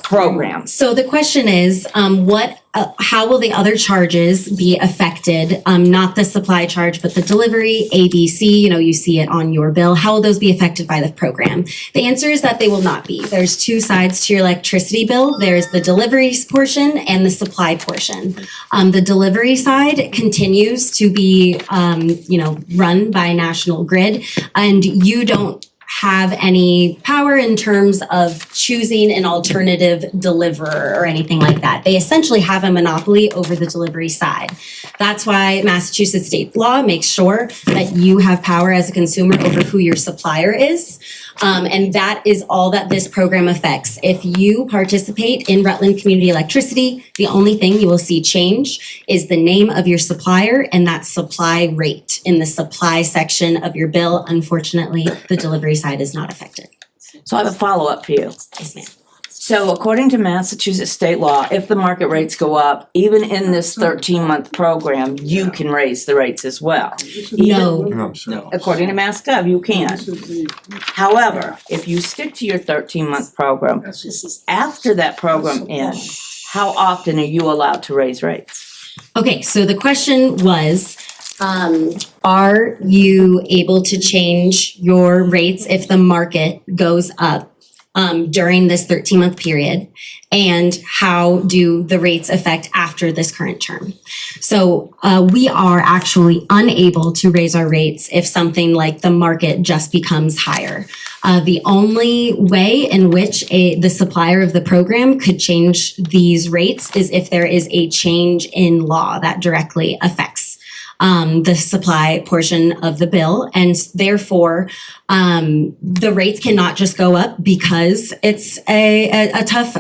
program? So the question is, how will the other charges be affected? Not the supply charge, but the delivery, ABC, you see it on your bill. How will those be affected by the program? The answer is that they will not be. There's two sides to your electricity bill. There's the delivery portion and the supply portion. The delivery side continues to be, run by National Grid, and you don't have any power in terms of choosing an alternative deliverer or anything like that. They essentially have a monopoly over the delivery side. That's why Massachusetts state law makes sure that you have power as a consumer over who your supplier is. And that is all that this program affects. If you participate in Rutland Community Electricity, the only thing you will see change is the name of your supplier and that supply rate in the supply section of your bill. Unfortunately, the delivery side is not affected. So I have a follow-up for you. Yes, ma'am. So according to Massachusetts state law, if the market rates go up, even in this 13-month program, you can raise the rates as well. No. According to MassGov, you can. However, if you stick to your 13-month program, after that program ends, how often are you allowed to raise rates? Okay, so the question was, Are you able to change your rates if the market goes up during this 13-month period? And how do the rates affect after this current term? So we are actually unable to raise our rates if something like the market just becomes higher. The only way in which the supplier of the program could change these rates is if there is a change in law that directly affects the supply portion of the bill. And therefore, the rates cannot just go up because it's a tough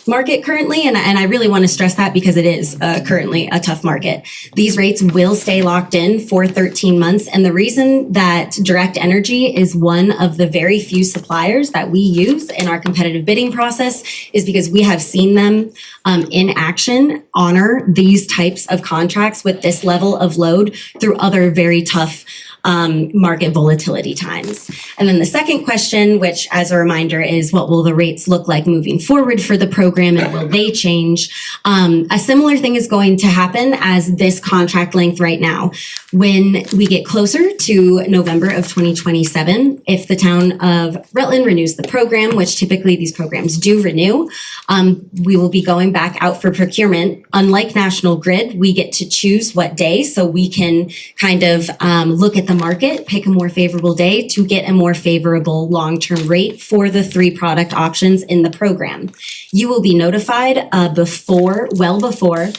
market currently. And I really want to stress that because it is currently a tough market. These rates will stay locked in for 13 months. And the reason that Direct Energy is one of the very few suppliers that we use in our competitive bidding process is because we have seen them in action honor these types of contracts with this level of load through other very tough market volatility times. And then the second question, which as a reminder is what will the rates look like moving forward for the program and will they change? A similar thing is going to happen as this contract length right now. When we get closer to November of 2027, if the town of Rutland renews the program, which typically these programs do renew, we will be going back out for procurement. Unlike National Grid, we get to choose what day, so we can kind of look at the market, pick a more favorable day to get a more favorable long-term rate for the 3 product options in the program. You will be notified well before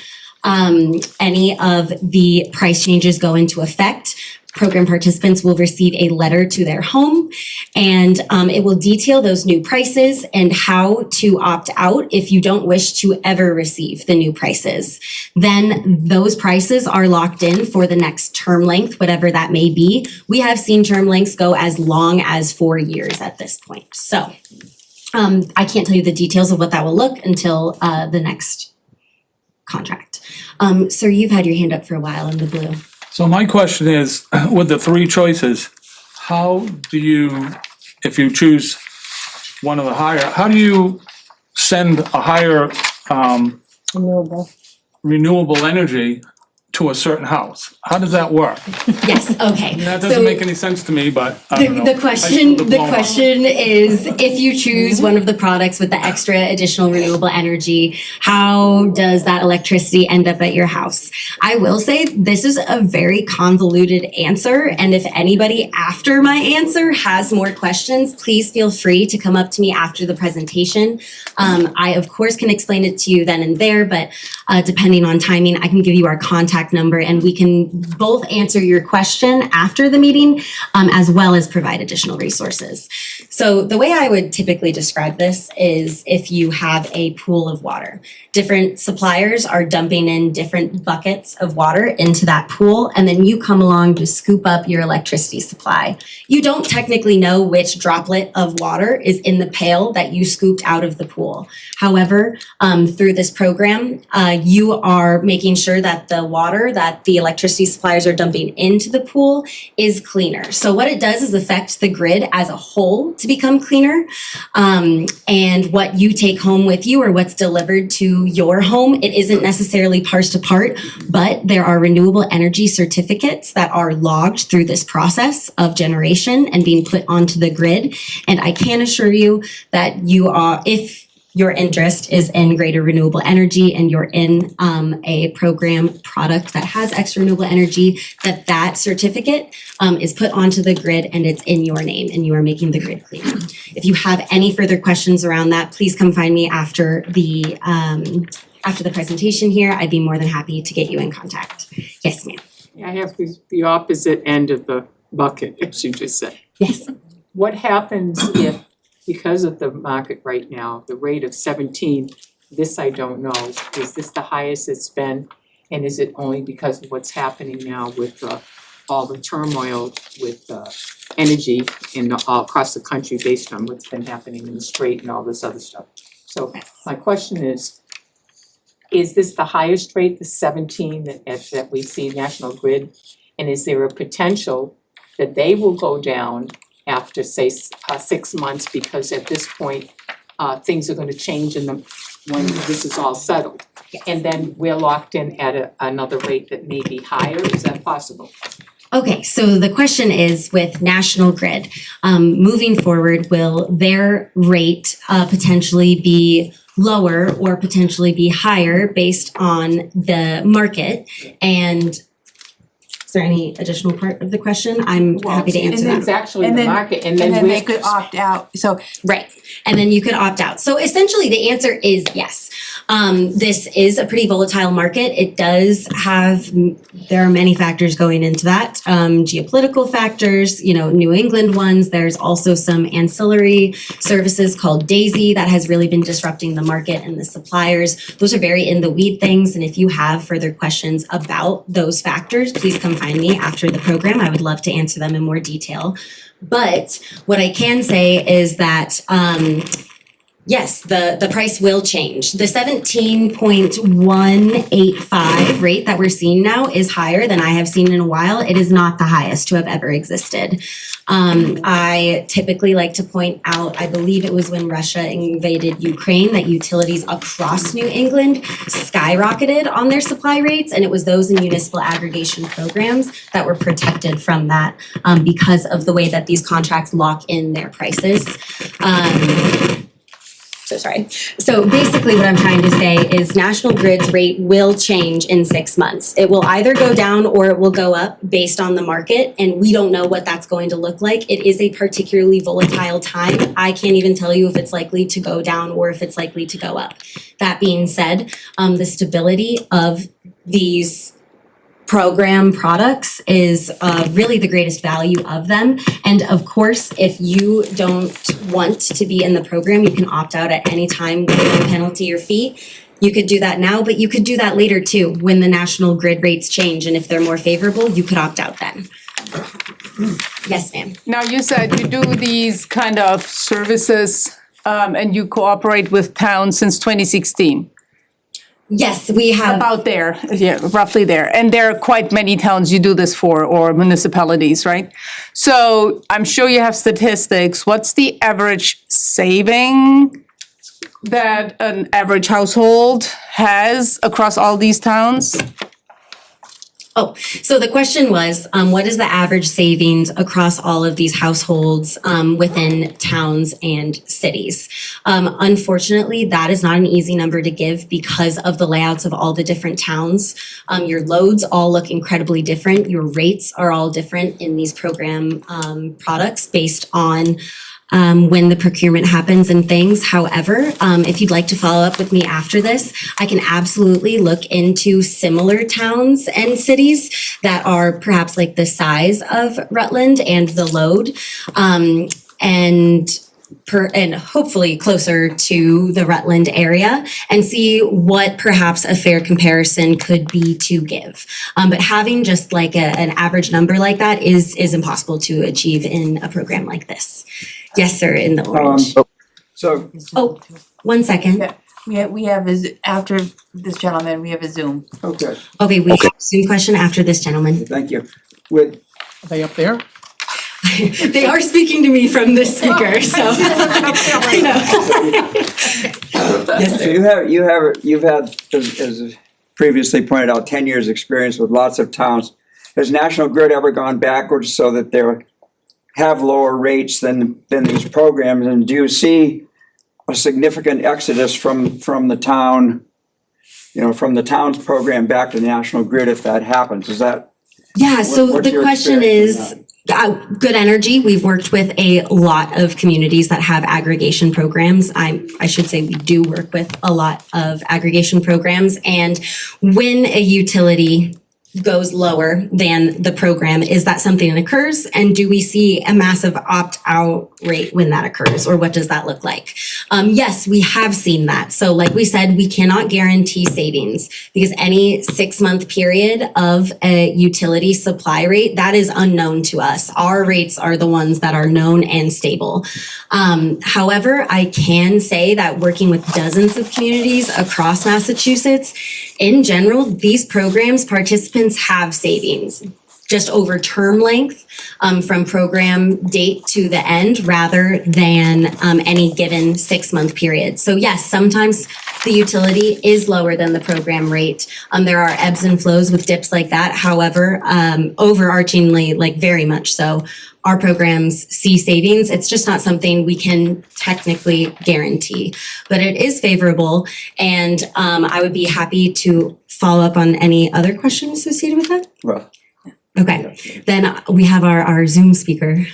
any of the price changes go into effect. Program participants will receive a letter to their home, and it will detail those new prices and how to opt out if you don't wish to ever receive the new prices. Then those prices are locked in for the next term length, whatever that may be. We have seen term lengths go as long as 4 years at this point. So I can't tell you the details of what that will look until the next contract. Sir, you've had your hand up for a while in the blue. So my question is, with the 3 choices, how do you, if you choose one of the higher, how do you send a higher renewable energy to a certain house? How does that work? Yes, okay. That doesn't make any sense to me, but I don't know. The question is, if you choose one of the products with the extra additional renewable energy, how does that electricity end up at your house? I will say this is a very convoluted answer, and if anybody after my answer has more questions, please feel free to come up to me after the presentation. I of course can explain it to you then and there, but depending on timing, I can give you our contact number and we can both answer your question after the meeting, as well as provide additional resources. So the way I would typically describe this is if you have a pool of water. Different suppliers are dumping in different buckets of water into that pool, and then you come along to scoop up your electricity supply. You don't technically know which droplet of water is in the pail that you scooped out of the pool. However, through this program, you are making sure that the water that the electricity suppliers are dumping into the pool is cleaner. So what it does is affect the grid as a whole to become cleaner. And what you take home with you or what's delivered to your home, it isn't necessarily parsed apart, but there are renewable energy certificates that are logged through this process of generation and being put onto the grid. And I can assure you that you are, if your interest is in greater renewable energy and you're in a program product that has extra renewable energy, that certificate is put onto the grid and it's in your name and you are making the grid cleaner. If you have any further questions around that, please come find me after the presentation here. I'd be more than happy to get you in contact. Yes, ma'am. I have the opposite end of the bucket, as you just said. Yes. What happens if, because of the market right now, the rate of 17, this I don't know, is this the highest it's been? And is it only because of what's happening now with all the turmoil with energy all across the country based on what's been happening in the Strait and all this other stuff? So my question is this the highest rate, the 17 that we see National Grid? And is there a potential that they will go down after, say, 6 months, because at this point, things are gonna change when this is all settled. And then we're locked in at another rate that may be higher, is that possible? Okay, so the question is with National Grid, moving forward, will their rate potentially be lower or potentially be higher based on the market? And is there any additional part of the question? I'm happy to answer that. It's actually And the then- market, And then they could opt out, so Right, and then you could opt out. So essentially, the answer is yes. This is a pretty volatile market. It does have, there are many factors going into that. Geopolitical factors, New England ones. There's also some ancillary services called Daisy that has really been disrupting the market and the suppliers. Those are very in the weed things. And if you have further questions about those factors, please come find me after the program. I would love to answer them in more detail. But what I can say is that, yes, the price will change. The 17.185 rate that we're seeing now is higher than I have seen in a while. It is not the highest to have ever existed. I typically like to point out, I believe it was when Russia invaded Ukraine, that utilities across New England skyrocketed on their supply rates, and it was those in municipal aggregation programs that were protected from that because of the way that these contracts lock in their prices. So basically what I'm trying to say is National Grid's rate will change in 6 months. It will either go down or it will go up based on the market, and we don't know what that's going to look like. It is a particularly volatile time. I can't even tell you if it's likely to go down or if it's likely to go up. That being said, the stability of these program products is really the greatest value of them. And of course, if you don't want to be in the program, you can opt out at any time with no penalty or fee. You could do that now, but you could do that later too, when the National Grid rates change. And if they're more favorable, you could opt out then. Yes, ma'am. Now, you said you do these kind of services and you cooperate with towns since 2016. Yes, we have. About there, yeah, roughly there. And there are quite many towns you do this for, or municipalities, right? So I'm sure you have statistics. What's the average saving that an average household has across all these towns? Oh, so the question was, what is the average savings across all of these households within towns and cities? Unfortunately, that is not an easy number to give because of the layouts of all the different towns. Your loads all look incredibly different. Your rates are all different in these program products based on when the procurement happens and things. However, if you'd like to follow up with me after this, I can absolutely look into similar towns and cities that are perhaps like the size of Rutland and the load, and hopefully closer to the Rutland area, and see what perhaps a fair comparison could be to give. But having just like an average number like that is impossible to achieve in a program like this. Yes, sir, in the orange. So, Oh, 1 second. we have after this gentleman, we have a Zoom. okay, Okay, we have a Zoom question after this gentleman. thank you. With, Are they up there? They are speaking to me from this speaker, so. I know. Yes, so sir. you've had, as previously pointed out, 10 years' experience with lots of towns. Has National Grid ever gone backwards so that they're have lower rates than these programs, and do you see a significant exodus from the town, from the town's program back to National Grid if that happens? Is that? Yeah, so what's the your question experience is, Good Energy, we've worked with a lot of communities that have aggregation programs. I should say we do work with a lot of aggregation programs, and when a utility goes lower than the program, is that something that occurs? And do we see a massive opt-out rate when that occurs, or what does that look like? Yes, we have seen that. So like we said, we cannot guarantee savings because any 6-month period of a utility supply rate, that is unknown to us. Our rates are the ones that are known and stable. However, I can say that working with dozens of communities across Massachusetts, in general, these programs, participants have savings. just over term length, from program date to the end rather than, any given 6-month period. So yes, sometimes the utility is lower than the program rate. There are ebbs and flows with dips like that. However, overarchingly, like very much so, our programs see savings. It's just not something we can technically guarantee, but it is favorable. And I would be happy to follow up on any other questions associated with that. Well, Okay, then we have our Zoom speaker.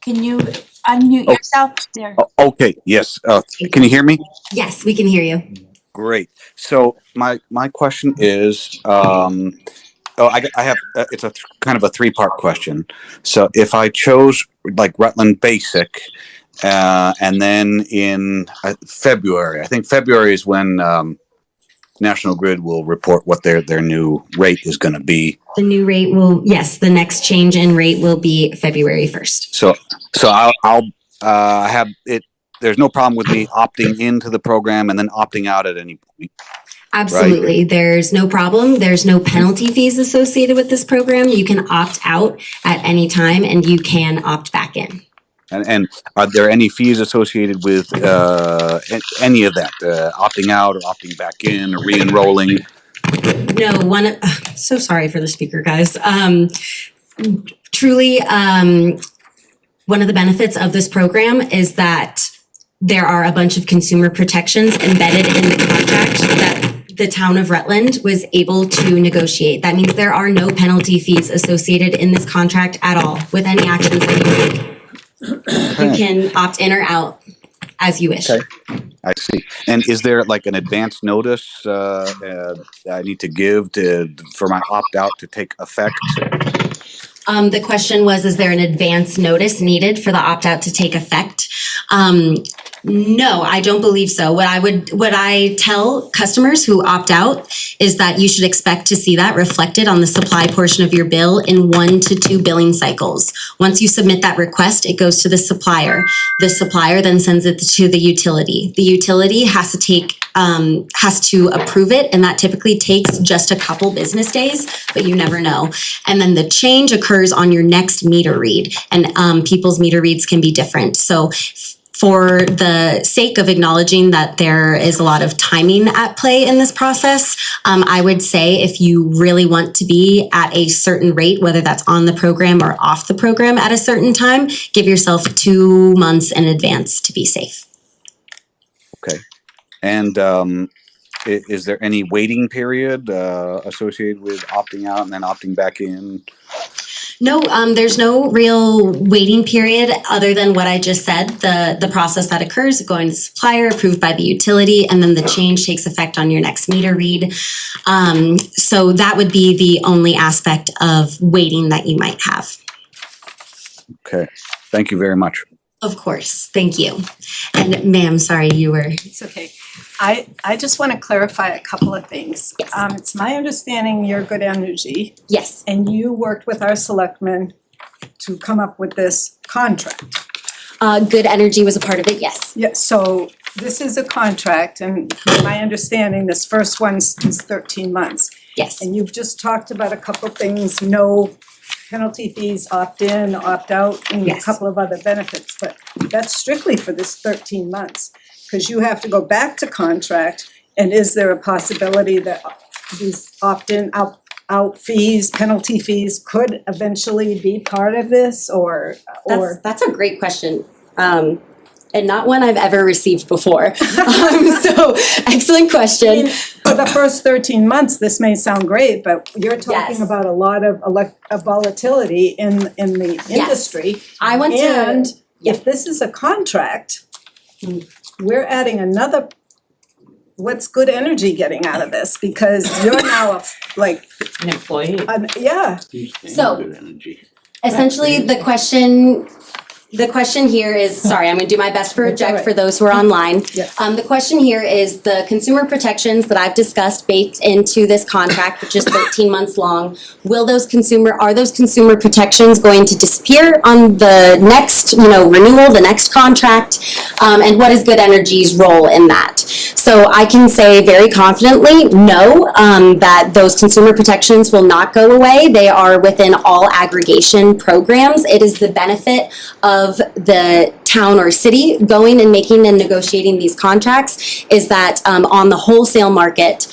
Can you unmute yourself there? Okay, yes, can you hear me? Yes, we can hear you. Great. So my question is, I have, it's a kind of a 3-part question. So if I chose like Rutland Basic, and then in February, I think February is when National Grid will report what their new rate is going to be. The new rate will, yes, the next change in rate will be February 1st. So I'll have it. There's no problem with me opting into the program and then opting out at any point. Absolutely. Right. There's no problem. There's no penalty fees associated with this program. You can opt out at any time and you can opt back in. And are there any fees associated with any of that, opting out or opting back in or re-enrolling? No, so sorry for the speaker, guys. Truly, one of the benefits of this program is that there are a bunch of consumer protections embedded in the contract that the town of Rutland was able to negotiate. That means there are no penalty fees associated in this contract at all with any actions that you take. You can opt in or out as you wish. Okay. I see. And is there like an advance notice that I need to give for my opt-out to take effect? The question was, is there an advance notice needed for the opt-out to take effect? No, I don't believe so. What I tell customers who opt out is that you should expect to see that reflected on the supply portion of your bill in 1 to 2 billing cycles. Once you submit that request, it goes to the supplier. The supplier then sends it to the utility. The utility has to approve it, and that typically takes just a couple business days, but you never know. And then the change occurs on your next meter read, and people's meter reads can be different. So for the sake of acknowledging that there is a lot of timing at play in this process, I would say if you really want to be at a certain rate, whether that's on the program or off the program at a certain time, give yourself 2 months in advance to be safe. Okay. And is there any waiting period associated with opting out and then opting back in? No, there's no real waiting period other than what I just said, the process that occurs, going to the supplier, approved by the utility, and then the change takes effect on your next meter read. So that would be the only aspect of waiting that you might have. Okay, thank you very much. Of course, thank you. And ma'am, sorry, you were. It's okay. I just want to clarify a couple of things. Yes. It's my understanding you're Good Energy. Yes. And you worked with our selectmen to come up with this contract. Good Energy was a part of it, yes. Yeah, so this is a contract, and my understanding, this first one is 13 months. Yes. And you've just talked about a couple things, no penalty fees, opt in, opt out, and a Yes. couple of other benefits, but that's strictly for this 13 months. Because you have to go back to contract, and is there a possibility that these opt-in, out fees, penalty fees could eventually be part of this, or? That's a great question. And not one I've ever received before. So excellent question. For the first 13 months, this may sound great, but you're talking Yes. about a lot of volatility in the industry. I want to. And if this is a contract, we're adding another, what's Good Energy getting out of this? Because you're now An employee. Yeah. So essentially the question here is, sorry, I'm gonna do my best to It's all project right. for those who are online. Yeah. The question here is the consumer protections that I've discussed baked into this contract, which is 13 months long. Are those consumer protections going to disappear on the next, renewal, the next contract? And what is Good Energy's role in that? So I can say very confidently, no, that those consumer protections will not go away. They are within all aggregation programs. It is the benefit of the town or city going and making and negotiating these contracts is that on the wholesale market,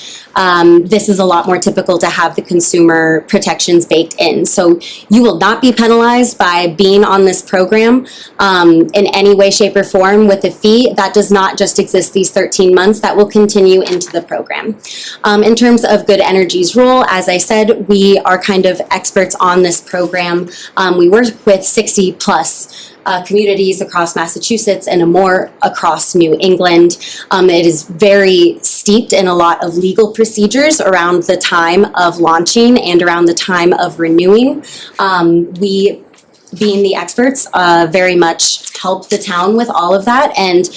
this is a lot more typical to have the consumer protections baked in. So you will not be penalized by being on this program in any way, shape, or form with a fee. That does not just exist these 13 months. That will continue into the program. In terms of Good Energy's role, as I said, we are kind of experts on this program. We work with 60 plus communities across Massachusetts and more across New England. It is very steeped in a lot of legal procedures around the time of launching and around the time of renewing. We, being the experts, very much help the town with all of that and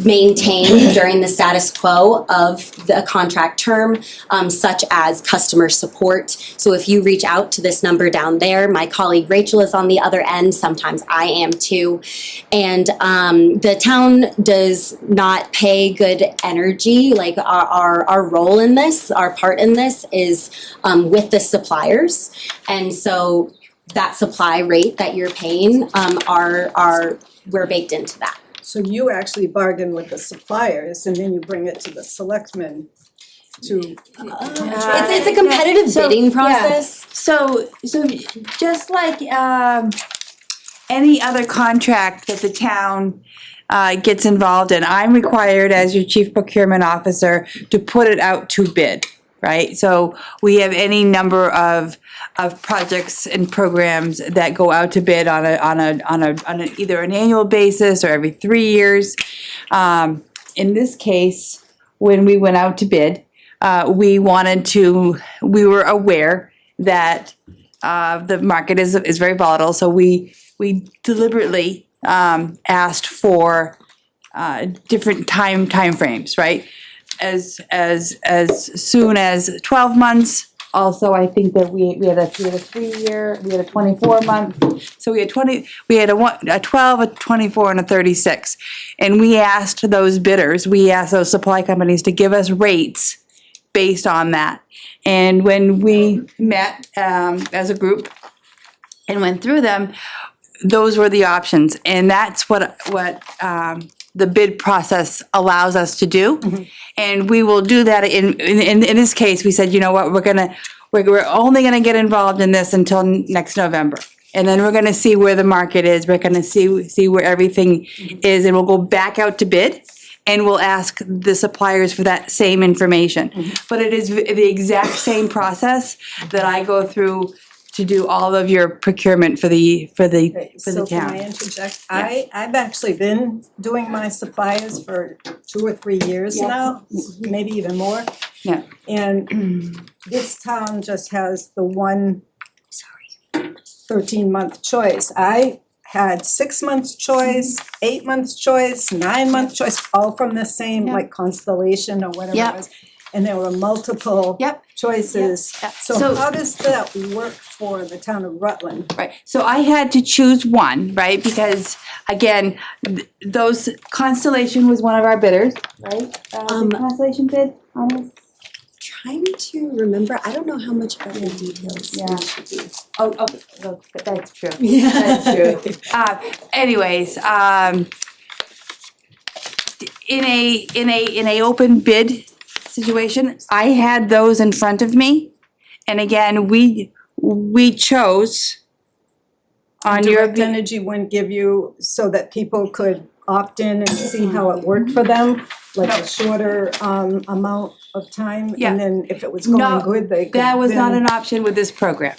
maintain during the status quo of the contract term, such as customer support. So if you reach out to this number down there, my colleague Rachel is on the other end, sometimes I am too. And the town does not pay Good Energy. Like our role in this, our part in this is with the suppliers. And so that supply rate that you're paying, we're baked into that. So you actually bargain with the suppliers and then you bring it to the selectmen to. It's a competitive bidding process. So just like any other contract that the town gets involved in, I'm required as your chief procurement officer to put it out to bid, right? So we have any number of projects and programs that go out to bid on either an annual basis or every 3 years. In this case, when we went out to bid, we were aware that the market is very volatile, so we deliberately asked for different time frames, right? As soon as 12 months. Also, I think that we had a 3-year, we had a 24-month. So we had a 12, a 24, and a 36. And we asked those bidders, we asked those supply companies to give us rates based on that. And when we met as a group and went through them, those were the options. And that's what the bid process allows us to do. Mm-hmm. And we will do that in this case, we said, you know what, we're only gonna get involved in this until next November. And then we're gonna see where the market is, we're gonna see where everything is, and we'll go back out to bid and we'll ask the suppliers for that same information. But it is the exact same process that I go through to do all of your procurement for the So can I town. interject? I've actually been doing my suppliers for 2 or 3 years now, maybe even more. Yeah. And this town just has the one 13-month choice. I had 6 months choice, 8 months choice, 9 month choice, all from the same like Constellation or whatever it was. And there were multiple choices. So how does that work for the town of Rutland? Right, so I had to choose one, right, because again, those, Constellation was one of our bidders, right? Did Constellation bid on this? Trying to remember, I don't know how much other details Yeah. we should do. Oh, that's true. Yeah. That's true. Anyways, in a open bid situation, I had those in front of me. And again, we chose on your. Direct Energy wouldn't give you, so that people could opt in and see how it worked for them, like a shorter amount of time? Yeah. And then if it was No, going good, they could That was not then- an option with this program.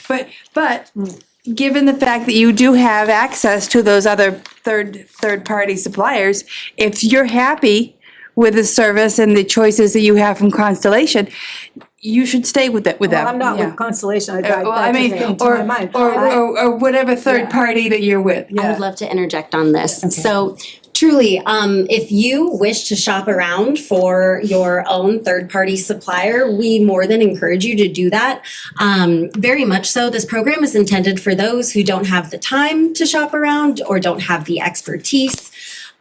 But given the fact that you do have access to those other third-party suppliers, if you're happy with the service and the choices that you have from Constellation, you should stay with them. Well, I'm not with Constellation, that just came to my mind. or whatever third party that you're with. I would love to interject on this. So truly, if you wish to shop around for your own third-party supplier, we more than encourage you to do that. Very much so. This program is intended for those who don't have the time to shop around or don't have the expertise.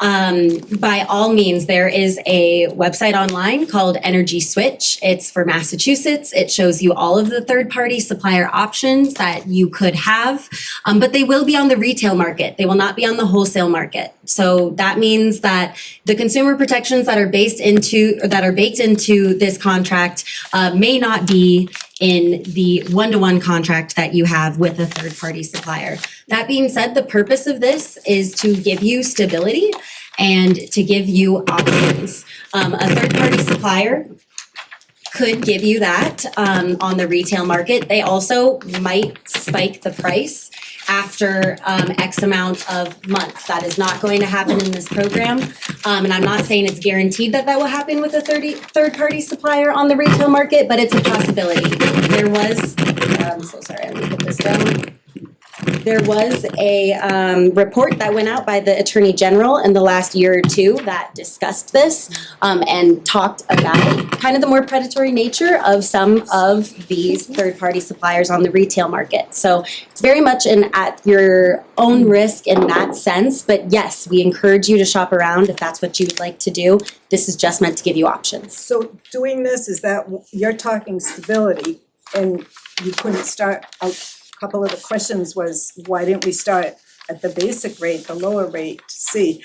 by all means, there is a website online called Energy Switch. It's for Massachusetts. It shows you all of the third-party supplier options that you could have, but they will be on the retail market. They will not be on the wholesale market. So that means that the consumer protections that are baked into this contract may not be in the one-to-one contract that you have with a third-party supplier. That being said, the purpose of this is to give you stability and to give you options. A third-party supplier could give you that on the retail market. They also might spike the price after X amount of months. That is not going to happen in this program. And I'm not saying it's guaranteed that that will happen with a third-party supplier on the retail market, but it's a possibility. There was, I'm so sorry, I'm gonna put this down. There was a report that went out by the Attorney General in the last year or two that discussed this and talked about kind of the more predatory nature of some of these third-party suppliers on the retail market. So it's very much at your own risk in that sense, but yes, we encourage you to shop around if that's what you would like to do. This is just meant to give you options. So doing this, is that, you're talking stability, and you couldn't start, a couple of the questions was, why didn't we start at the basic rate, the lower rate, to see?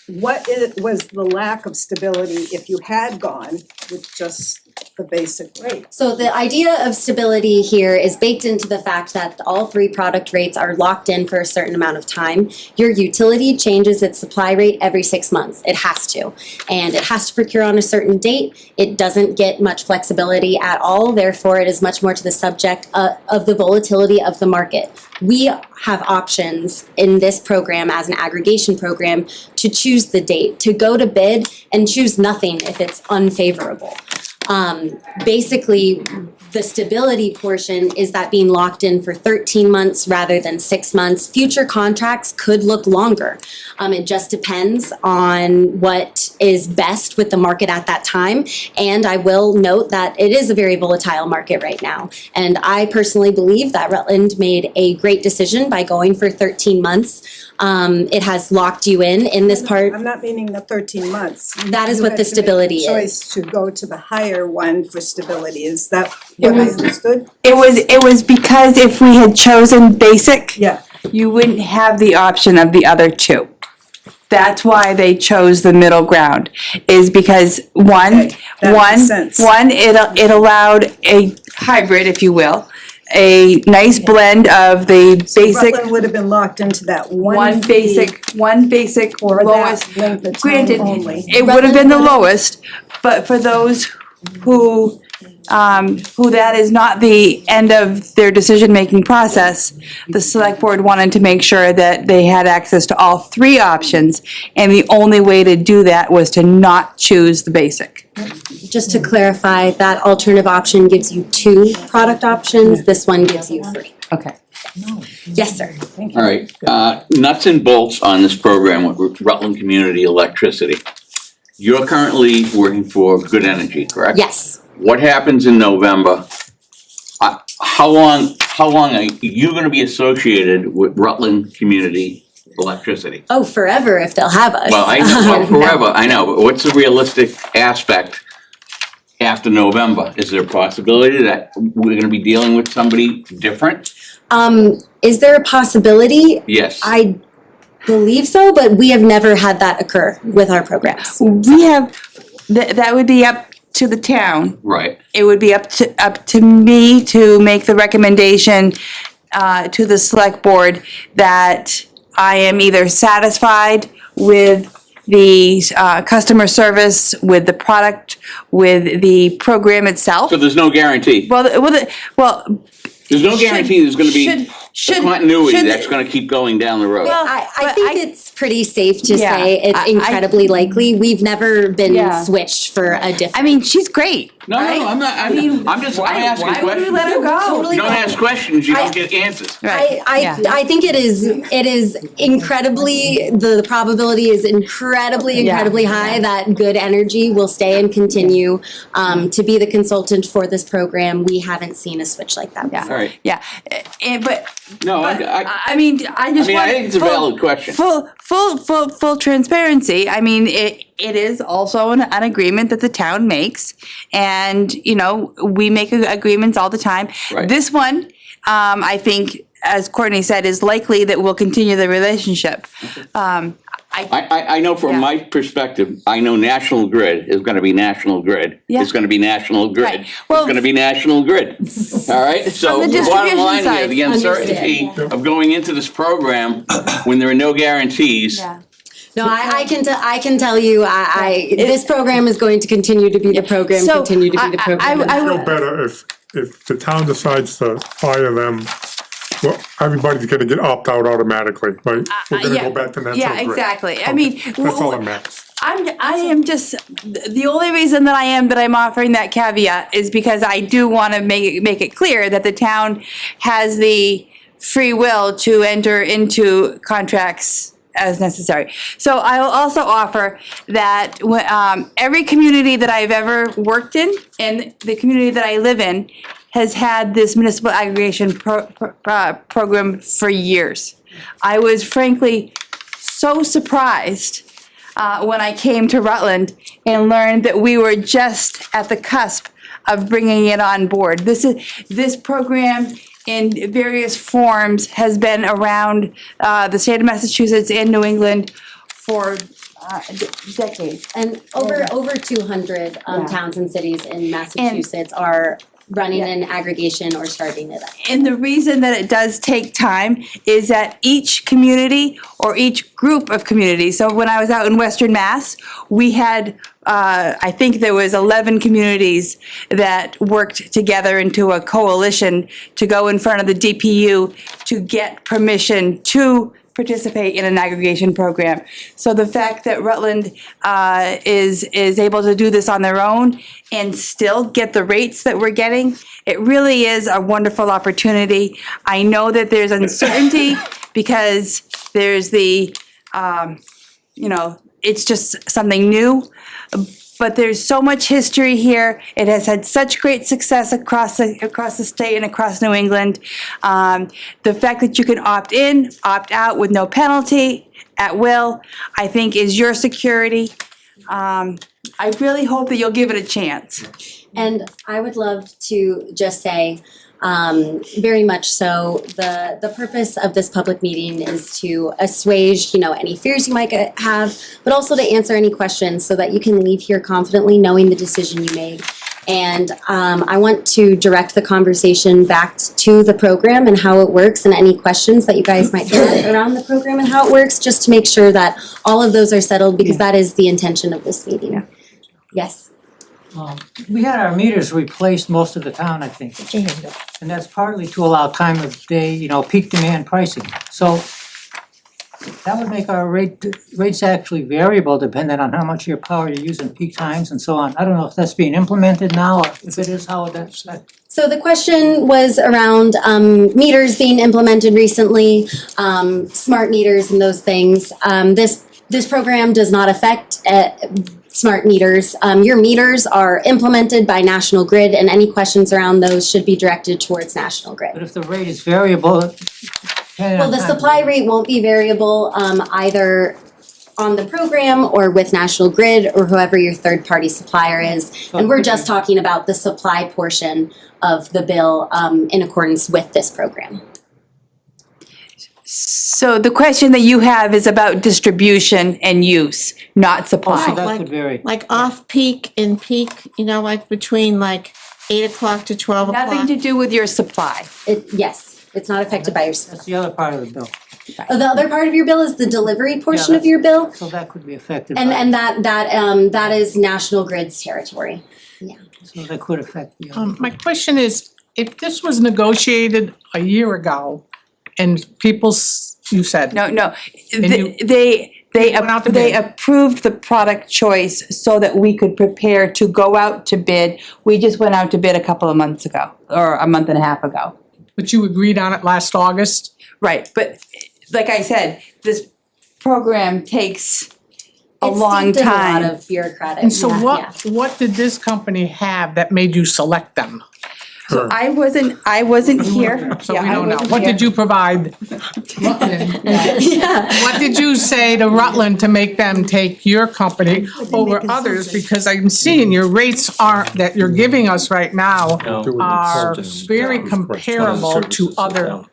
What was the lack of stability if you had gone with just the basic rate? So the idea of stability here is baked into the fact that all three product rates are locked in for a certain amount of time. Your utility changes its supply rate every 6 months. It has to. And it has to procure on a certain date. It doesn't get much flexibility at all. Therefore, it is much more to the subject of the volatility of the market. We have options in this program as an aggregation program to choose the date, to go to bid and choose nothing if it's unfavorable. Basically, the stability portion is that being locked in for 13 months rather than 6 months. Future contracts could look longer. It just depends on what is best with the market at that time. And I will note that it is a very volatile market right now. And I personally believe that Rutland made a great decision by going for 13 months. It has locked you in this part. I'm not meaning the 13 months. That is You what had the to make a stability is. choice to go to the higher one for stability. Is that what I understood? It was because if we had chosen basic, Yeah. you wouldn't have the option of the other two. That's why they chose the middle ground, is because that makes sense. it allowed a hybrid, if you will, a nice blend of the basic, Rutland would have been locked into that one fee basic or lowest. that length of time Granted, only. it would have been the lowest, but for those who that is not the end of their decision-making process, the select board wanted to make sure that they had access to all three options, and the only way to do that was to not choose the basic. Just to clarify, that alternative option gives you 2 product options. This one gives you 3. Okay. Yes, sir. All right, nuts and bolts on this program with Rutland Community Electricity. You're currently working for Good Energy, correct? Yes. What happens in November? How long are you gonna be associated with Rutland Community Electricity? Oh, forever if they'll have us. Well, I know, well, forever, I know, but what's the realistic aspect after November? Is there a possibility that we're gonna be dealing with somebody different? Is there a possibility? Yes. I believe so, but we have never had that occur with our programs. We have, that would be up to the town. Right. It would be up to me to make the recommendation to the select board that I am either satisfied with the customer service, with the product, with the program itself. So there's no guarantee? Well, There's no guarantee there's gonna be a should- continuity should- that's gonna keep going down the road. Well, I think it's pretty safe to Yeah, say it's incredibly likely. We've never been Yeah. switched for a different. I mean, she's great. No, I'm not, I'm just, I'm asking Why would we questions. let her go? Totally You don't fine. ask questions, you don't get answers. I think it is incredibly, the probability is incredibly high that Good Energy will stay and continue to be the consultant for this program. We haven't seen a switch like that before. All right. Yeah, but No, I mean, I just want. I think it's a valid question. Full transparency. I mean, it is also an agreement that the town makes, and you know we make agreements all the time. Right. This one, I think, as Courtney said, is likely that we'll continue the relationship. I know from my perspective, I know National Grid is gonna be National Grid. Yeah. It's gonna be National Grid. Right. It's Well- gonna be National Grid. All right, so On the the bottom distribution line here, side. the uncertainty of going into this program when there are no guarantees. No, I can tell you, this program is going to continue to be the program, So, continue to be the program. I Feel better if the town decides to fire them, well, everybody's gonna get opt-out automatically, right? We're gonna yeah. go back to National Yeah, Grid. exactly. I Okay, mean, that's all that matters. I am just, the only reason that I'm offering that caveat is because I do wanna make it clear that the town has the free will to enter into contracts as necessary. So I will also offer that every community that I've ever worked in and the community that I live in has had this municipal aggregation program for years. I was frankly so surprised when I came to Rutland and learned that we were just at the cusp of bringing it on board. This program in various forms has been around the state of Massachusetts and New England for decades. And over 200 towns and cities in Massachusetts are running an aggregation or starting it up. And the reason that it does take time is that each community or each group of communities, so when I was out in Western Mass, we had, I think there was 11 communities that worked together into a coalition to go in front of the DPU to get permission to participate in an aggregation program. So the fact that Rutland is able to do this on their own and still get the rates that we're getting, it really is a wonderful opportunity. I know that there's uncertainty because there's the, it's just something new. But there's so much history here. It has had such great success across the state and across New England. The fact that you can opt in, opt out with no penalty at will, I think is your security. I really hope that you'll give it a chance. And I would love to just say, very much so, the purpose of this public meeting is to assuage, any fears you might have, but also to answer any questions so that you can leave here confidently knowing the decision you made. And I want to direct the conversation back to the program and how it works and any questions that you guys might have around the program and how it works, just to make sure that all of those are settled, because that is the intention of this meeting. Yes. We had our meters replaced most of the town, I think. And that's partly to allow time of day, peak demand pricing. So that would make our rates actually variable depending on how much of your power you use in peak times and so on. I don't know if that's being implemented now, or if it is, how would that set? So the question was around meters being implemented recently, smart meters and those things. This program does not affect smart meters. Your meters are implemented by National Grid, and any questions around those should be directed towards National Grid. But if the rate is variable, Well, the supply rate won't be variable either on the program or with National Grid or whoever your third-party supplier is. And we're just talking about the supply portion of the bill in accordance with this program. So the question that you have is about distribution and use, not supply. so that could vary. Like off-peak and peak, like between 8 o'clock to 12 o'clock? Nothing to do with your supply. Yes, it's not affected by your supply. That's the other part of the bill. The other part of your bill is the delivery portion of your bill, So that could be affected by. and that is National Grid's territory. So that could affect the other. My question is, if this was negotiated a year ago and you said. No, And They, Went out to they bid. approved the product choice so that we could prepare to go out to bid. We just went out to bid a couple of months ago, or a month and a half ago. But you agreed on it last August? Right, but like I said, this program takes a It's long steeped in a lot time. of bureaucratic. And so yeah. what did this company have that made you select them? I wasn't here. So Yeah, we I don't know. wasn't What here. did you provide Rutland? Yeah. What did you say to Rutland to make them take your company over others? Because I'm seeing your rates that you're giving us right now are very comparable to other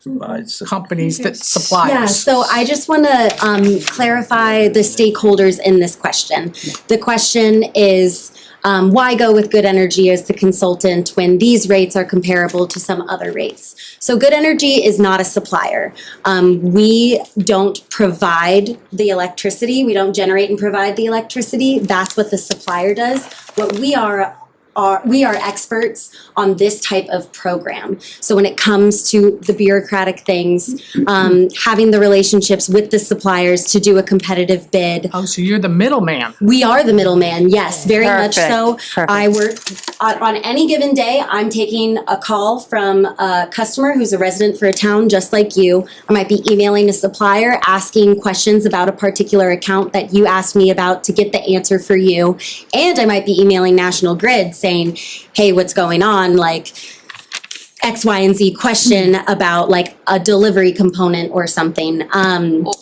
companies that supply Yeah, us. so I just want to clarify the stakeholders in this question. The question is, why go with Good Energy as the consultant when these rates are comparable to some other rates? So Good Energy is not a supplier. We don't provide the electricity. We don't generate and provide the electricity. That's what the supplier does. What we are experts on this type of program. So when it comes to the bureaucratic things, having the relationships with the suppliers to do a competitive bid. Oh, so you're the middleman. We are the middleman, yes, very much so. Perfect. I work, on any given day, I'm taking a call from a customer who's a resident for a town just like you. I might be emailing a supplier, asking questions about a particular account that you asked me about to get the answer for you. And I might be emailing National Grid saying, hey, what's going on? Like X, Y, and Z question about like a delivery component or something.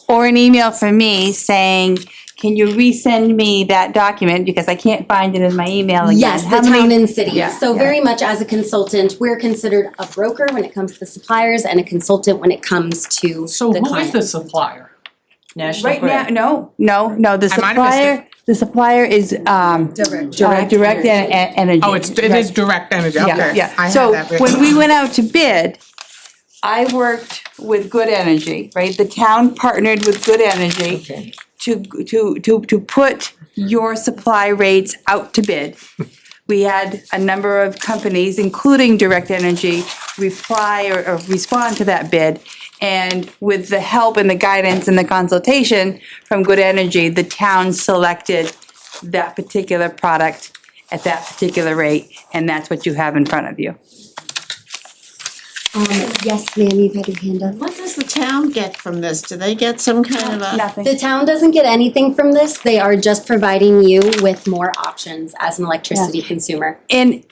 Or an email from me saying, can you resend me that document because I can't find it in my email again? Yes, the How many- town and city. Yeah, So yeah. very much as a consultant, we're considered a broker when it comes to suppliers and a consultant when it comes to So the who client. is the supplier? National Right Grid. now, no, the I might have missed the supplier is, Direct Energy. Oh, it is direct energy, Yeah, okay. yeah. I have So that written when we down. went out to bid, I worked with Good Energy, right? The town partnered with Good Energy to put your supply rates out to bid. We had a number of companies, including Direct Energy, reply or respond to that bid. And with the help and the guidance and the consultation from Good Energy, the town selected that particular product at that particular rate, and that's what you have in front of you. Yes, ma'am, you've had your hand up. What does the town get from this? Do they get some kind of a? Nothing. The town doesn't get anything from this. They are just providing you with more options as an electricity consumer. And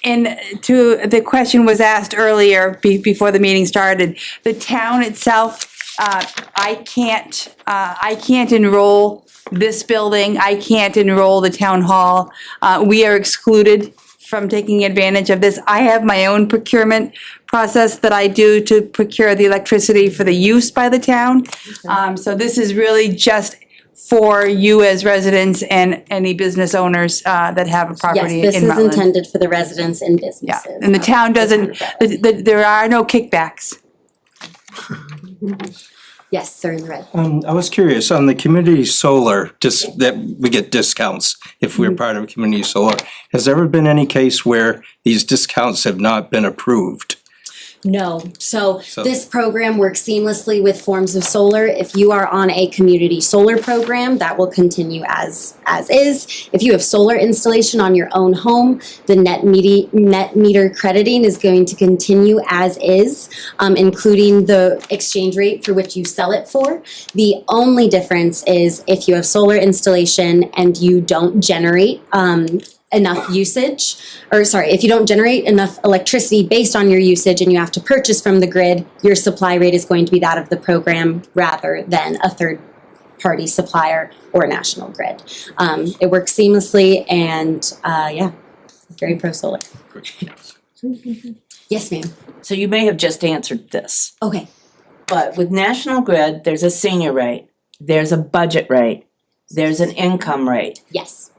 to, the question was asked earlier, before the meeting started, the town itself, I can't enroll this building, I can't enroll the town hall. We are excluded from taking advantage of this. I have my own procurement process that I do to procure the electricity for the use by the town. So this is really just for you as residents and any business owners that have a property in Yes, this is Rutland. intended for the residents and Yeah, businesses. and the town doesn't, there are no kickbacks. Yes, sir, in the red. I was curious, on the community solar, just that we get discounts if we're part of community solar. Has there ever been any case where these discounts have not been approved? No, so So- this program works seamlessly with forms of solar. If you are on a community solar program, that will continue as is. If you have solar installation on your own home, the net meter crediting is going to continue as is, including the exchange rate for which you sell it for. The only difference is if you have solar installation and you don't generate enough usage, if you don't generate enough electricity based on your usage and you have to purchase from the grid, your supply rate is going to be that of the program rather than a third-party supplier or National Grid. It works seamlessly and, very pro-solar. Yes, ma'am. So you may have just answered this. Okay. But with National Grid, there's a senior rate, there's a budget rate, there's an income rate. Yes.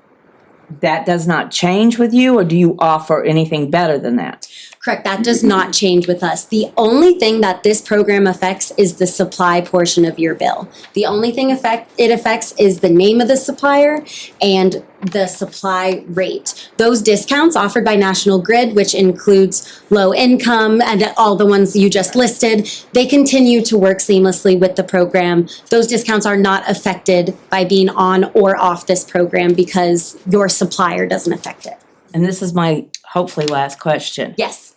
That does not change with you, or do you offer anything better than that? Correct, that does not change with us. The only thing that this program affects is the supply portion of your bill. The only thing it affects is the name of the supplier and the supply rate. Those discounts offered by National Grid, which includes low income and all the ones you just listed, they continue to work seamlessly with the program. Those discounts are not affected by being on or off this program because your supplier doesn't affect it. And this is my hopefully last question. Yes.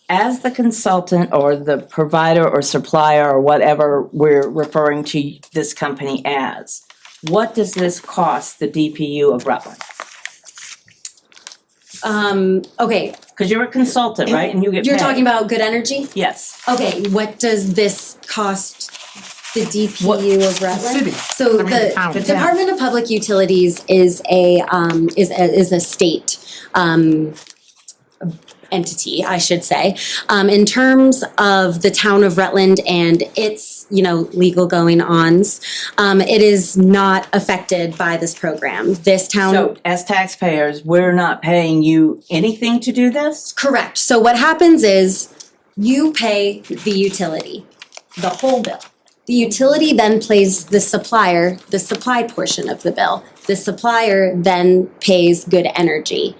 As the consultant or the provider or supplier or whatever we're referring to this company as, what does this cost the DPU of Rutland? Okay. Because you're a consultant, right? And you get You're paid. talking about Good Energy? Yes. Okay, what does this cost the DPU of Rutland? So the town. Department of Public Utilities is a state entity, I should say. In terms of the town of Rutland and its, legal going-ons, it is not affected by this program. This town. So as taxpayers, we're not paying you anything to do this? Correct. So what happens is you pay the utility, the whole bill. The utility then pays the supplier, the supply portion of the bill. The supplier then pays Good Energy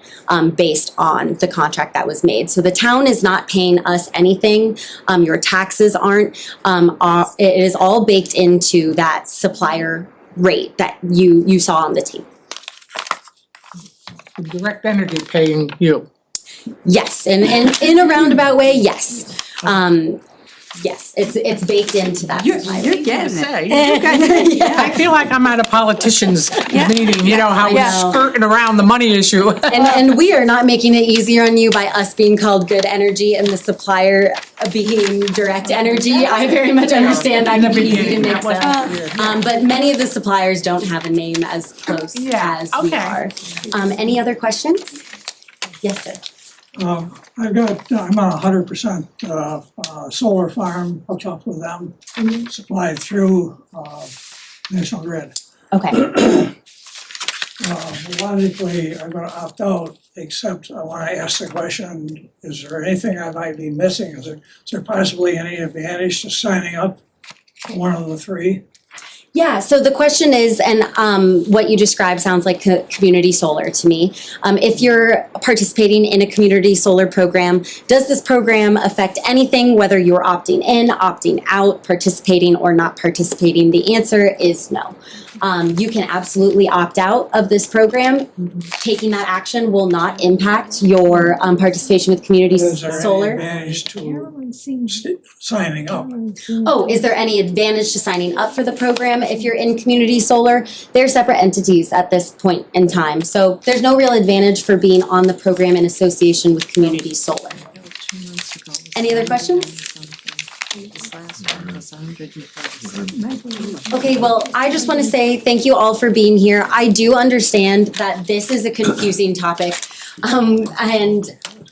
based on the contract that was made. So the town is not paying us anything. Your taxes aren't. It is all baked into that supplier rate that you saw on the tape. Direct Energy paying you. Yes, and in a roundabout way, yes. Yes, it's baked into that supply rate. You're getting it. I feel like I'm at a politician's meeting, how we're skirting around the money issue. And we are not making it easier on you by us being called Good Energy and the supplier being Direct Energy. I very much understand that can be easy to mix up. But many of the suppliers don't have a name as close as we are. Any other questions? Yes, sir. I'm on 100% solar farm hooked up with them, supplied through National Grid. Okay. Logically, I'm gonna opt out, except I wanna ask the question, is there anything I might be missing? Is there possibly any advantage to signing up for one of the three? Yeah, so the question is, and what you described sounds like community solar to me. If you're participating in a community solar program, does this program affect anything, whether you're opting in, opting out, participating or not participating? The answer is no. You can absolutely opt out of this program. Taking that action will not impact your participation with community solar. Is there any advantage to signing up? Oh, is there any advantage to signing up for the program if you're in community solar? They're separate entities at this point in time. So there's no real advantage for being on the program in association with community solar. Any other questions? Okay, well, I just want to say thank you all for being here. I do understand that this is a confusing topic. And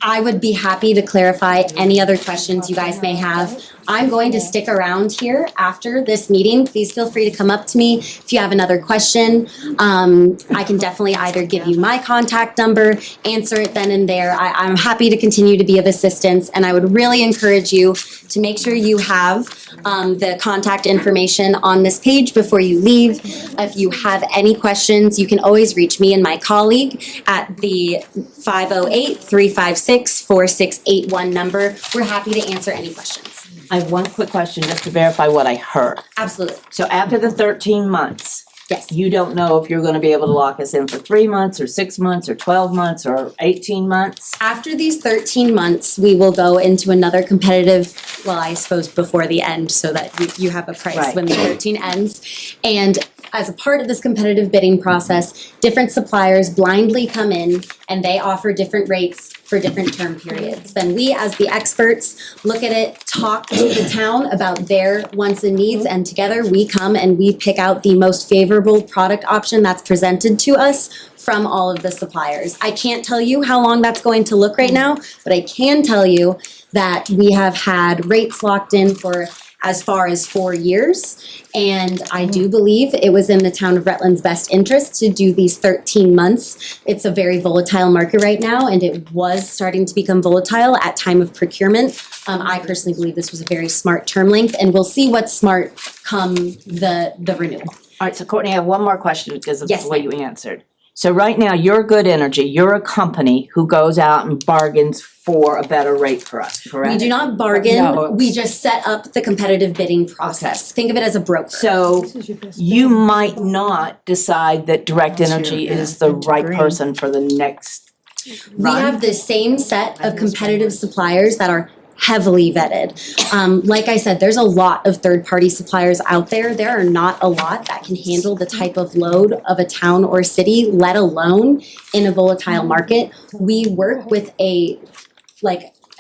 I would be happy to clarify any other questions you guys may have. I'm going to stick around here after this meeting. Please feel free to come up to me if you have another question. I can definitely either give you my contact number, answer it then and there. I'm happy to continue to be of assistance, and I would really encourage you to make sure you have the contact information on this page before you leave. If you have any questions, you can always reach me and my colleague at the 508-356-4681 number. We're happy to answer any questions. I have one quick question just to verify what I heard. Absolutely. So after the 13 months, yes, you don't know if you're gonna be able to lock us in for 3 months or 6 months or 12 months or 18 months? After these 13 months, we will go into another competitive, well, I suppose before the end, so that you have a price Right. when the 13 ends. And as a part of this competitive bidding process, different suppliers blindly come in and they offer different rates for different term periods. Then we, as the experts, look at it, talk to the town about their wants and needs, and together we come and we pick out the most favorable product option that's presented to us from all of the suppliers. I can't tell you how long that's going to look right now, but I can tell you that we have had rates locked in for as far as 4 years. And I do believe it was in the town of Rutland's best interest to do these 13 months. It's a very volatile market right now, and it was starting to become volatile at time of procurement. I personally believe this was a very smart term length, and we'll see what's smart come the renewal. All right, so Courtney, I have one more question because of Yes, the way you answered. So right now, you're Good Energy, you're a company who goes out and bargains for a better rate for us, correct? We do not No. bargain, we just set up the competitive bidding process. Think of it as a broker. So you might not decide that Direct Energy is the right person for the next We have the same set of competitive suppliers that are heavily vetted. Like I said, there's a lot of third-party suppliers out there. There are not a lot that can handle the type of load of a town or city, let alone in a volatile market. We work with a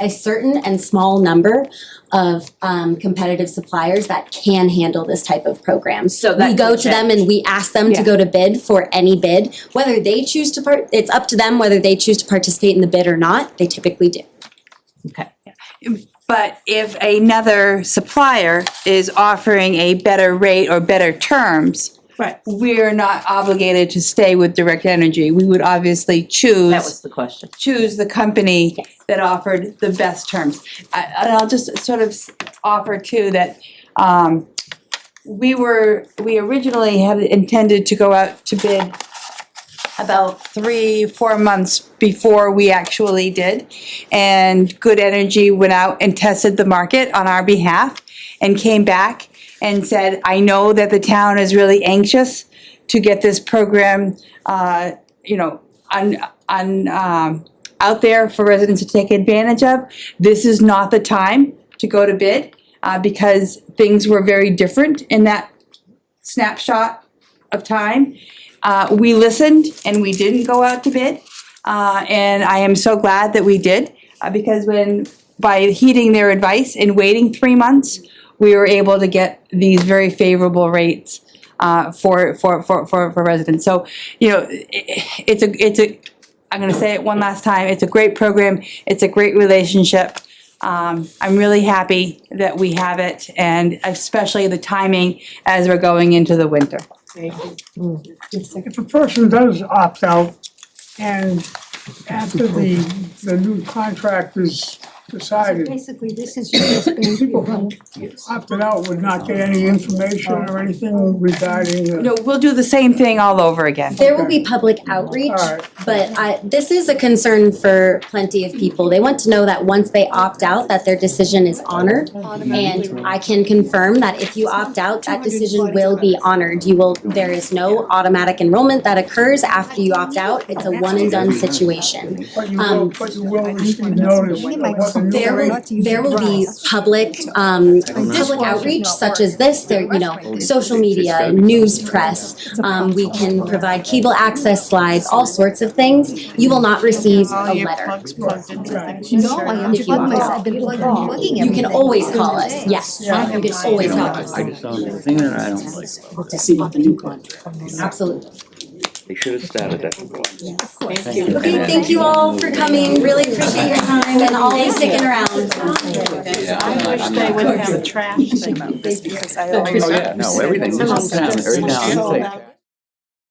certain and small number of competitive suppliers that can handle this type of program. So that we go could to them change. and we ask them to Yeah. go to bid for any bid. Whether they choose to it's up to them whether they choose to participate in the bid or not. They typically do. But if another supplier is offering a better rate or better terms, Right. we're not obligated to stay with Direct Energy. We would obviously choose. That was the question. Choose the company that offered the best terms. And I'll just sort of offer too that, we originally had intended to go out to bid about 3-4 months before we actually did. And Good Energy went out and tested the market on our behalf and came back and said, I know that the town is really anxious to get this program, out there for residents to take advantage of. This is not the time to go to bid, because things were very different in that snapshot of time. We listened and we didn't go out to bid, and I am so glad that we did, because by heeding their advice and waiting 3 months, we were able to get these very favorable rates for residents. So, I'm gonna say it one last time, it's a great program, it's a great relationship. I'm really happy that we have it, and especially the timing as we're going into the winter. If a person does opt out and after the new contract is decided, Basically, this is your people who opted out would not get any information or anything regarding No, we'll do the same thing all over again. There will be public outreach, but this is a concern for plenty of people. They want to know that once they opt out, that their decision is honored. And I can confirm that if you opt out, that decision will be honored. There is no automatic enrollment that occurs after you opt out. It's a one and done situation. But you will receive notice of what the new rate. There will be public outreach such as this, social media, news press. We can provide cable access slides, all sorts of things. You will not receive a letter. No, I unplugged myself, I've been plugging You can always call us, yes, you can always call us. I just don't, the thing that I don't like, To see the new contract. Absolutely. they should have started at the door. Okay, thank you all for coming, really appreciate your time and always sticking around. Oh, yeah, no, everything, this is, every now and then.